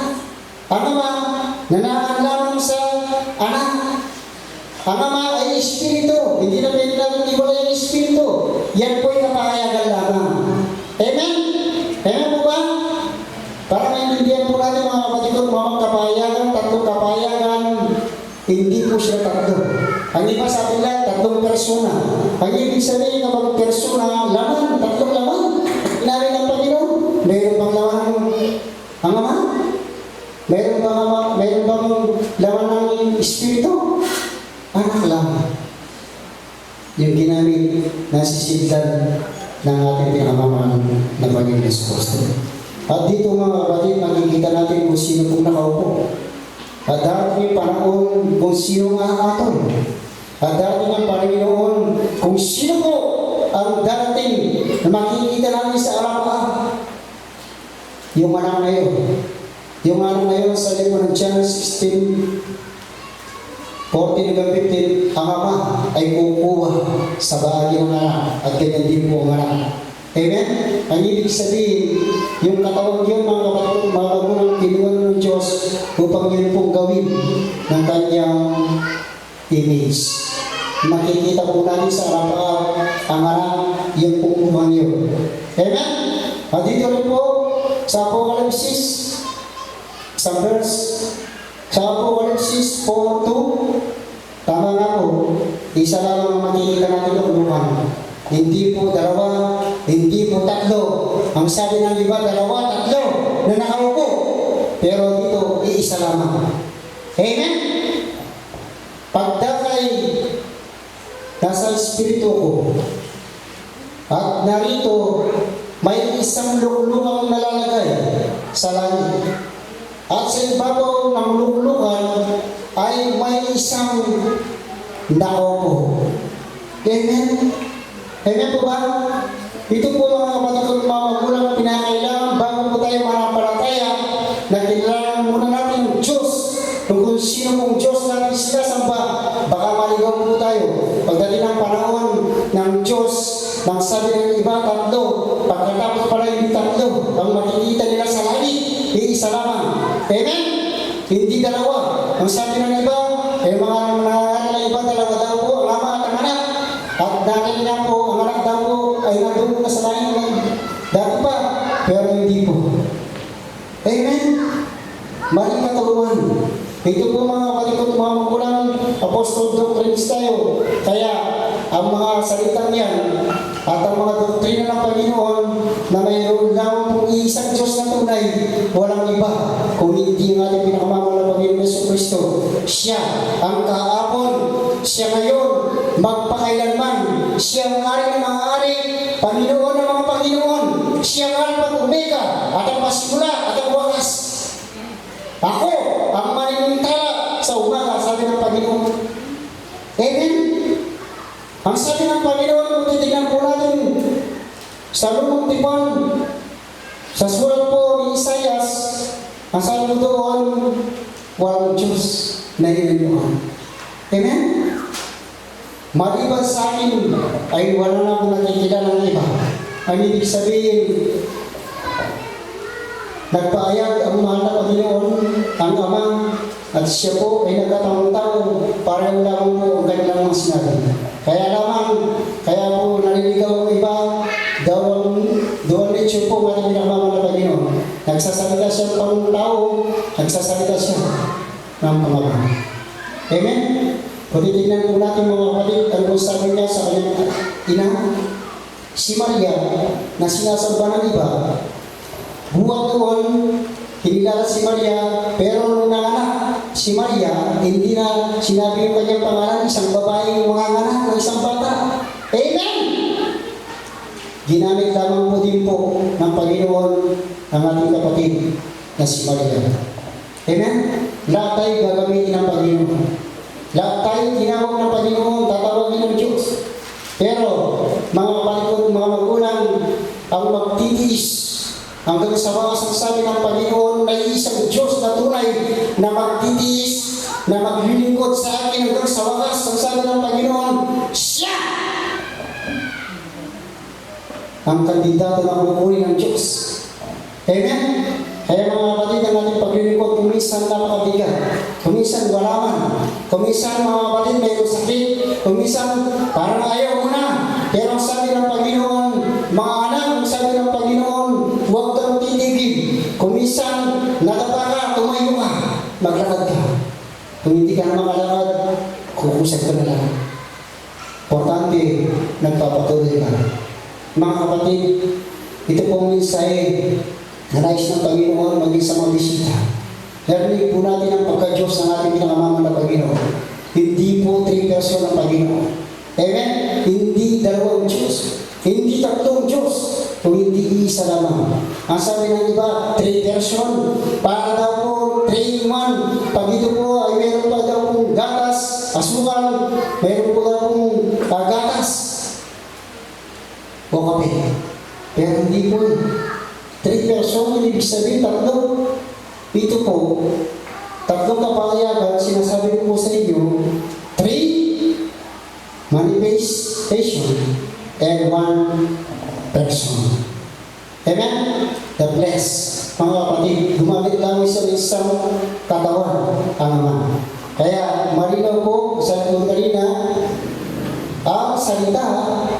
Ang ama, nanangan lamang sa anak. Ang ama ay espiritu. Hindi na pwede natin iwala yung espiritu. Yan po yung kapahayagan lamang. Amen? Amen po ba? Para maintindihan po natin mga kapatid ko, mga kapahayagan, tatlong kapahayagan, hindi po siya tatlo. Ang iba sabi nila, tatlong persona. Ang ibig sabihin kapag persona, laman, tatlong laman. Inabi ng Panginoon, mayroon bang laman ang ama? Mayroon bang laman ng espiritu? Anak lang. Yung ginamit na sisiglan ng ating pinamamahan na Panginoon Kristo. At dito mga kapatid, makikita natin kung sino pong nakaupo. At darating yung panahon kung sino nga aton. At darating ang Panginoon kung sino po ang darating na makikita natin sa araw-araw. Yung anak na yun. Yung anak na yun sa libro ng John 16, 14-15, ang ama ay kukuha sa bahagi ng anak at ganyan din po ang anak. Amen? Ang ibig sabihin, yung katawan yun, mga kapatid, mga kagulang kinuha ng Diyos upang yun pong gawin ng kanyang image. Makikita po natin sa araw-araw ang anak, yung pong kumang yun. Amen? At dito rin po, sa Apocalypse, sa verse, sa Apocalypse 4:2, tama nga po, isa lang ang makikita natin ng luhan. Hindi po dalawa, hindi po tatlo. Ang sabi ng iba, dalawa, tatlo na nakaupo. Pero dito, iisa lamang. Amen? Pagdakay nasa espiritu ko, at narito, may isang luklukang nalalagay sa langit. At sa ibabaw ng luklukan ay may isang nakaupo. Amen? Amen po ba? Ito po mga kapatid ko, mga magulang, pinakailangan bago po tayo manampalataya na kilalanan muna natin ang Diyos. Kung sino pong Diyos natin sinasamba, baka maligaw po tayo. Pagdating ng panahon ng Diyos, nang sabi ng iba, tatlo. Pagkatapos pala yung tatlo, ang makikita nila sa langit, iisa lamang. Amen? Hindi dalawa. Ang sabi ng iba, mga nangaral na iba, dalawa daw po, ang ama at ang anak. At dahil nga po, ang anak daw po ay nandun na sa langit dati pa, pero hindi po. Amen? Maling katulungan. Ito po mga kapatid ko, mga magulang, apostol doctrines tayo. Kaya, ang mga salitang yan, at ang mga doktrina ng Panginoon na mayroon lamang pong isang Diyos na tunay, walang iba, kung hindi ang ating pinakamamahal na Panginoon Jesucristo. Siya ang kahapon, siya ngayon, magpakailanman, siya ang ari ng mga ari, Panginoon ng mga Panginoon, siya ang Alpha at Omega, at ang pasimula at ang wakas. Ako ang maninintala sa umaga, sabi ng Panginoon. Amen? Ang sabi ng Panginoon, kung titignan po natin sa lumang tipan, sa sulat po ni Isaias, ang sabi doon, walang Diyos na ininuhan. Amen? Maliban sa akin ay wala na akong nakikilala ng iba. Ang ibig sabihin, nagpaayag ang mahal na Panginoon, ang Ama, at siya po ay nagkataong-taong para lamang po ang kanilang mga sinabi. Kaya po naliligaw ang iba, doon nature po ang ating pinagmamahal na Panginoon. Nagsasalita siya ng tao, nagsasalita siya ng Panginoon. Amen? Kung titignan po natin mga kapatid, ano sabi niya sa kanyang ina, si Maria, na sinasamba ng iba, buwan doon, kinilala si Maria, pero nung nanganak si Maria, hindi na sinabi yung kanyang pangalan, isang babae yung mga anak ng isang bata. Amen! Ginamit lamang po din po ng Panginoon ang ating kapatid na si Maria. Amen? Lahat tayo gagamitin ng Panginoon. Lahat tayo tinawag ng Panginoon, tatawag magtitiis. Hanggang sa wakas ang sabi ng Panginoon, may isang Diyos na tunay na magtitiis, na maglilingkod sa akin. Hanggang sa wakas ang sabi ng Panginoon, siya ang kandidato na kukunin ng Diyos. Amen? Kaya mga kapatid, ang ating paglilingkod, kuminsan napakabigat, kuminsan wala man, kuminsan mga kapatid, mayroong sakit, kuminsan parang ayaw mo na. Pero ang sabi ng Panginoon, mga anak, ang sabi ng Panginoon, huwag kang titigil. Kuminsan, nadapa ka, tumayo ka, maglakad ka. Kung hindi ka na makalakad, kukusag ka na lang. Importante, nagpapatuloy ka. Mga kapatid, ito pong mensahe na nais ng Panginoon maging sa mga bisita. Narinig po natin ang pagka-Diyos ng ating pinakamama na Panginoon. Hindi po 3 person ng Panginoon. Amen? Hindi dalawang Diyos. Hindi tatlong Diyos. Kung hindi isa lamang. Ang sabi ng iba, 3 person. Para daw po 3 in 1. Pag ito po ay meron pa daw pong gatas, asukal, meron po daw pong gatas o kape. Pero hindi po 3 person, ibig sabihin tatlo. Ito po, tatlong kapahayagan, sinasabi ko po sa inyo, 3 manifestation and 1 person. Amen? The bless. Mga kapatid, gumamit lang sa isang katawan ang Ama. Kaya malinaw po, sabi ko kanina, ang salita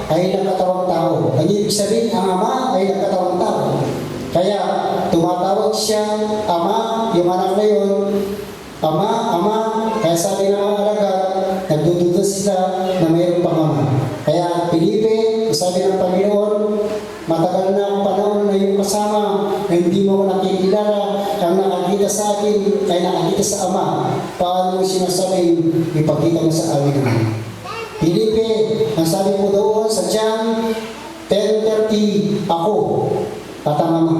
ay nakatawang tao. Ang ibig sabihin, ang Ama ay nakatawang tao. Kaya tumatawag siya, Ama, yung anak na yun, Ama, Ama. Kaya sabi ng mga alagad, nagdududa sila na mayroon pang Ama. Kaya Felipe, sabi ng Panginoon, matagal na ang panahon na yung kasama na hindi mo ko nakikilala, ang nakakita sa akin ay nakakita sa Ama. Paano mo sinasabi, ipakita mo sa amin naman. Felipe, ang sabi mo doon sa John 10:30, ako at ang Ama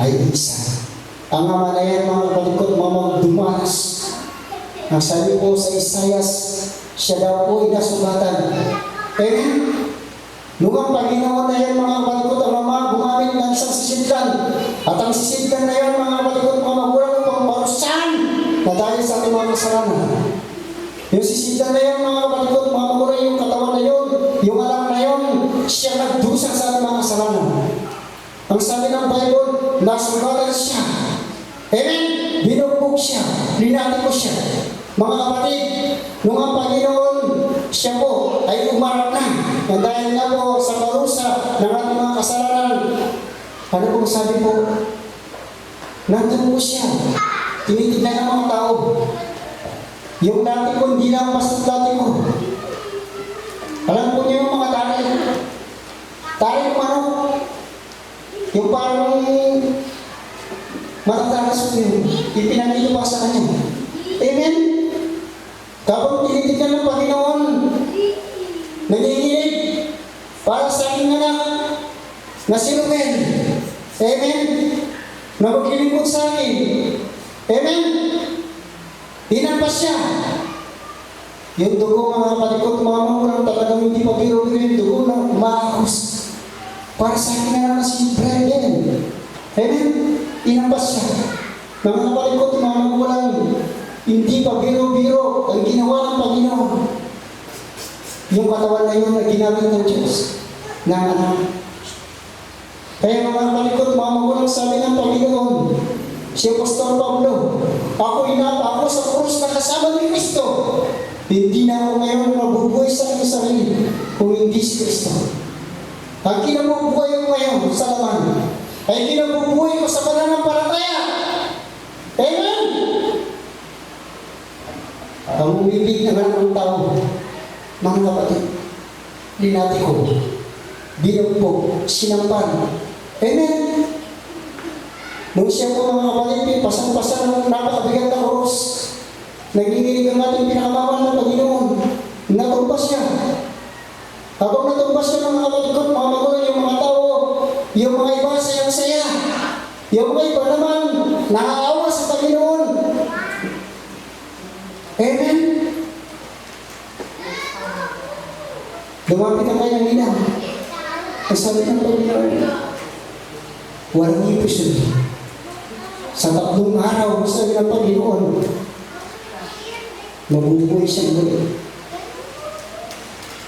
ay isa. Ang Ama na yan, mga kapatid, mga dumanas. Ang sabi po sa Isayas, siya daw po inasugatan. Amen? Nung ang Panginoon na yan, mga kapatid, ang Ama gumamit ng isang sisidlan. At ang sisidlan na yan, mga kapatid, mga magulang pang parusahan na dahil sa ating mga kasalanan. Yung sisidlan na yan, mga kapatid, mga magulang, yung katawan na yun, yung alam na yun, siya nagdusa sa ating mga kasalanan. Ang sabi ng Bible, nasugatan siya. Amen? Binugbog siya. Linati ko siya. Mga kapatid, nung ang Panginoon, siya po ay umarap na. At dahil na po sa parusa ng ating mga kasalanan, ano pong sabi po? Nandun po siya. Tinitignan ng mga tao. Yung dati ko, hindi lang basta dati ko. Alam po niyo yung mga tari. Tari yung manok. Yung parang matatakas po yun. Ipinagito pa sa kanya. Amen? Kapag tinitignan ng Panginoon, nanginginig para sa aking anak na si Ruben. Amen? Na maglilingkod sa akin. Amen? Hinampas siya. Yung dugo, mga palikot, mga magulang, talagang hindi pa biro-biro yung dugo na umaakos. Para sa akin na si Brian. Amen? Hinampas siya. Mga palikot, mga magulang, hindi pa biro-biro ang ginawa ng Panginoon. Yung katawan na yun na ginamit ng Diyos na anak. Kaya mga palikot, mga magulang, sabi ng Panginoon, si Apostol Pablo, ako sa krus na kasama ni Kristo. Hindi na ako ngayon mabubuhay sa aking sarili kung hindi si Kristo. Ang kinabubuhay ko ngayon sa laman ay kinabubuhay ko sa pananampalataya. Amen? Ang umibig naman ng tao, mga kapatid, linati ko, binugbog, sinampan. Amen? Nung siya po, mga kapatid, pasang-pasang ng napakabigat na krus, naginginig ang ating pinakamawal na Panginoon, natumbas siya. Habang natumbas siya, mga kapatid ko, mga magulang, yung mga tao, yung mga iba sayang-saya, yung mga iba naman, naaawa sa Panginoon. Amen? Lumapit ang kanyang ina. Ang sabi ng Panginoon, walang episode. Sa 3 araw, sabi ng Panginoon, mabubuhay siyang muli.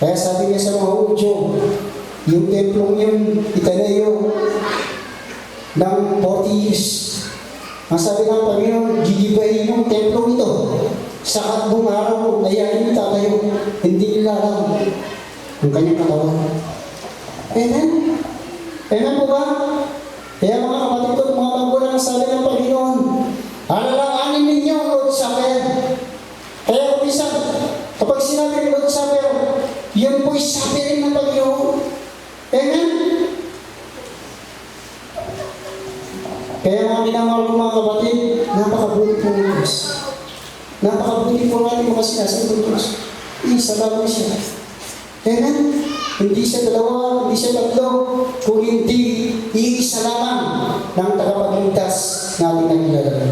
Kaya sabi niya sa mga Hudyo, yung templong yung itanayo ng 40 years. Ang sabi ng Panginoon, gigibahin yung templong ito. Sa 3 araw, ayayin tatayo. Hindi nila alam ang kanyang katawan. Amen? Amen po ba? Kaya mga kapatid ko, mga magulang, sabi ng Panginoon, alalahanin ninyo ang Lord's Supper. Kaya kung isa, kapag sinabi ng Lord's Supper, yun po'y sapirin ng Panginoon. Amen? Kaya mga minamahal ko mga kapatid, napakabuti po ng Diyos. Napakabuti po natin mga sinasabi ng Diyos. Isa lamang siya. Amen? Hindi siya 2, hindi siya 3, kung hindi iisa lamang ng tagapagligtas natin na kilala.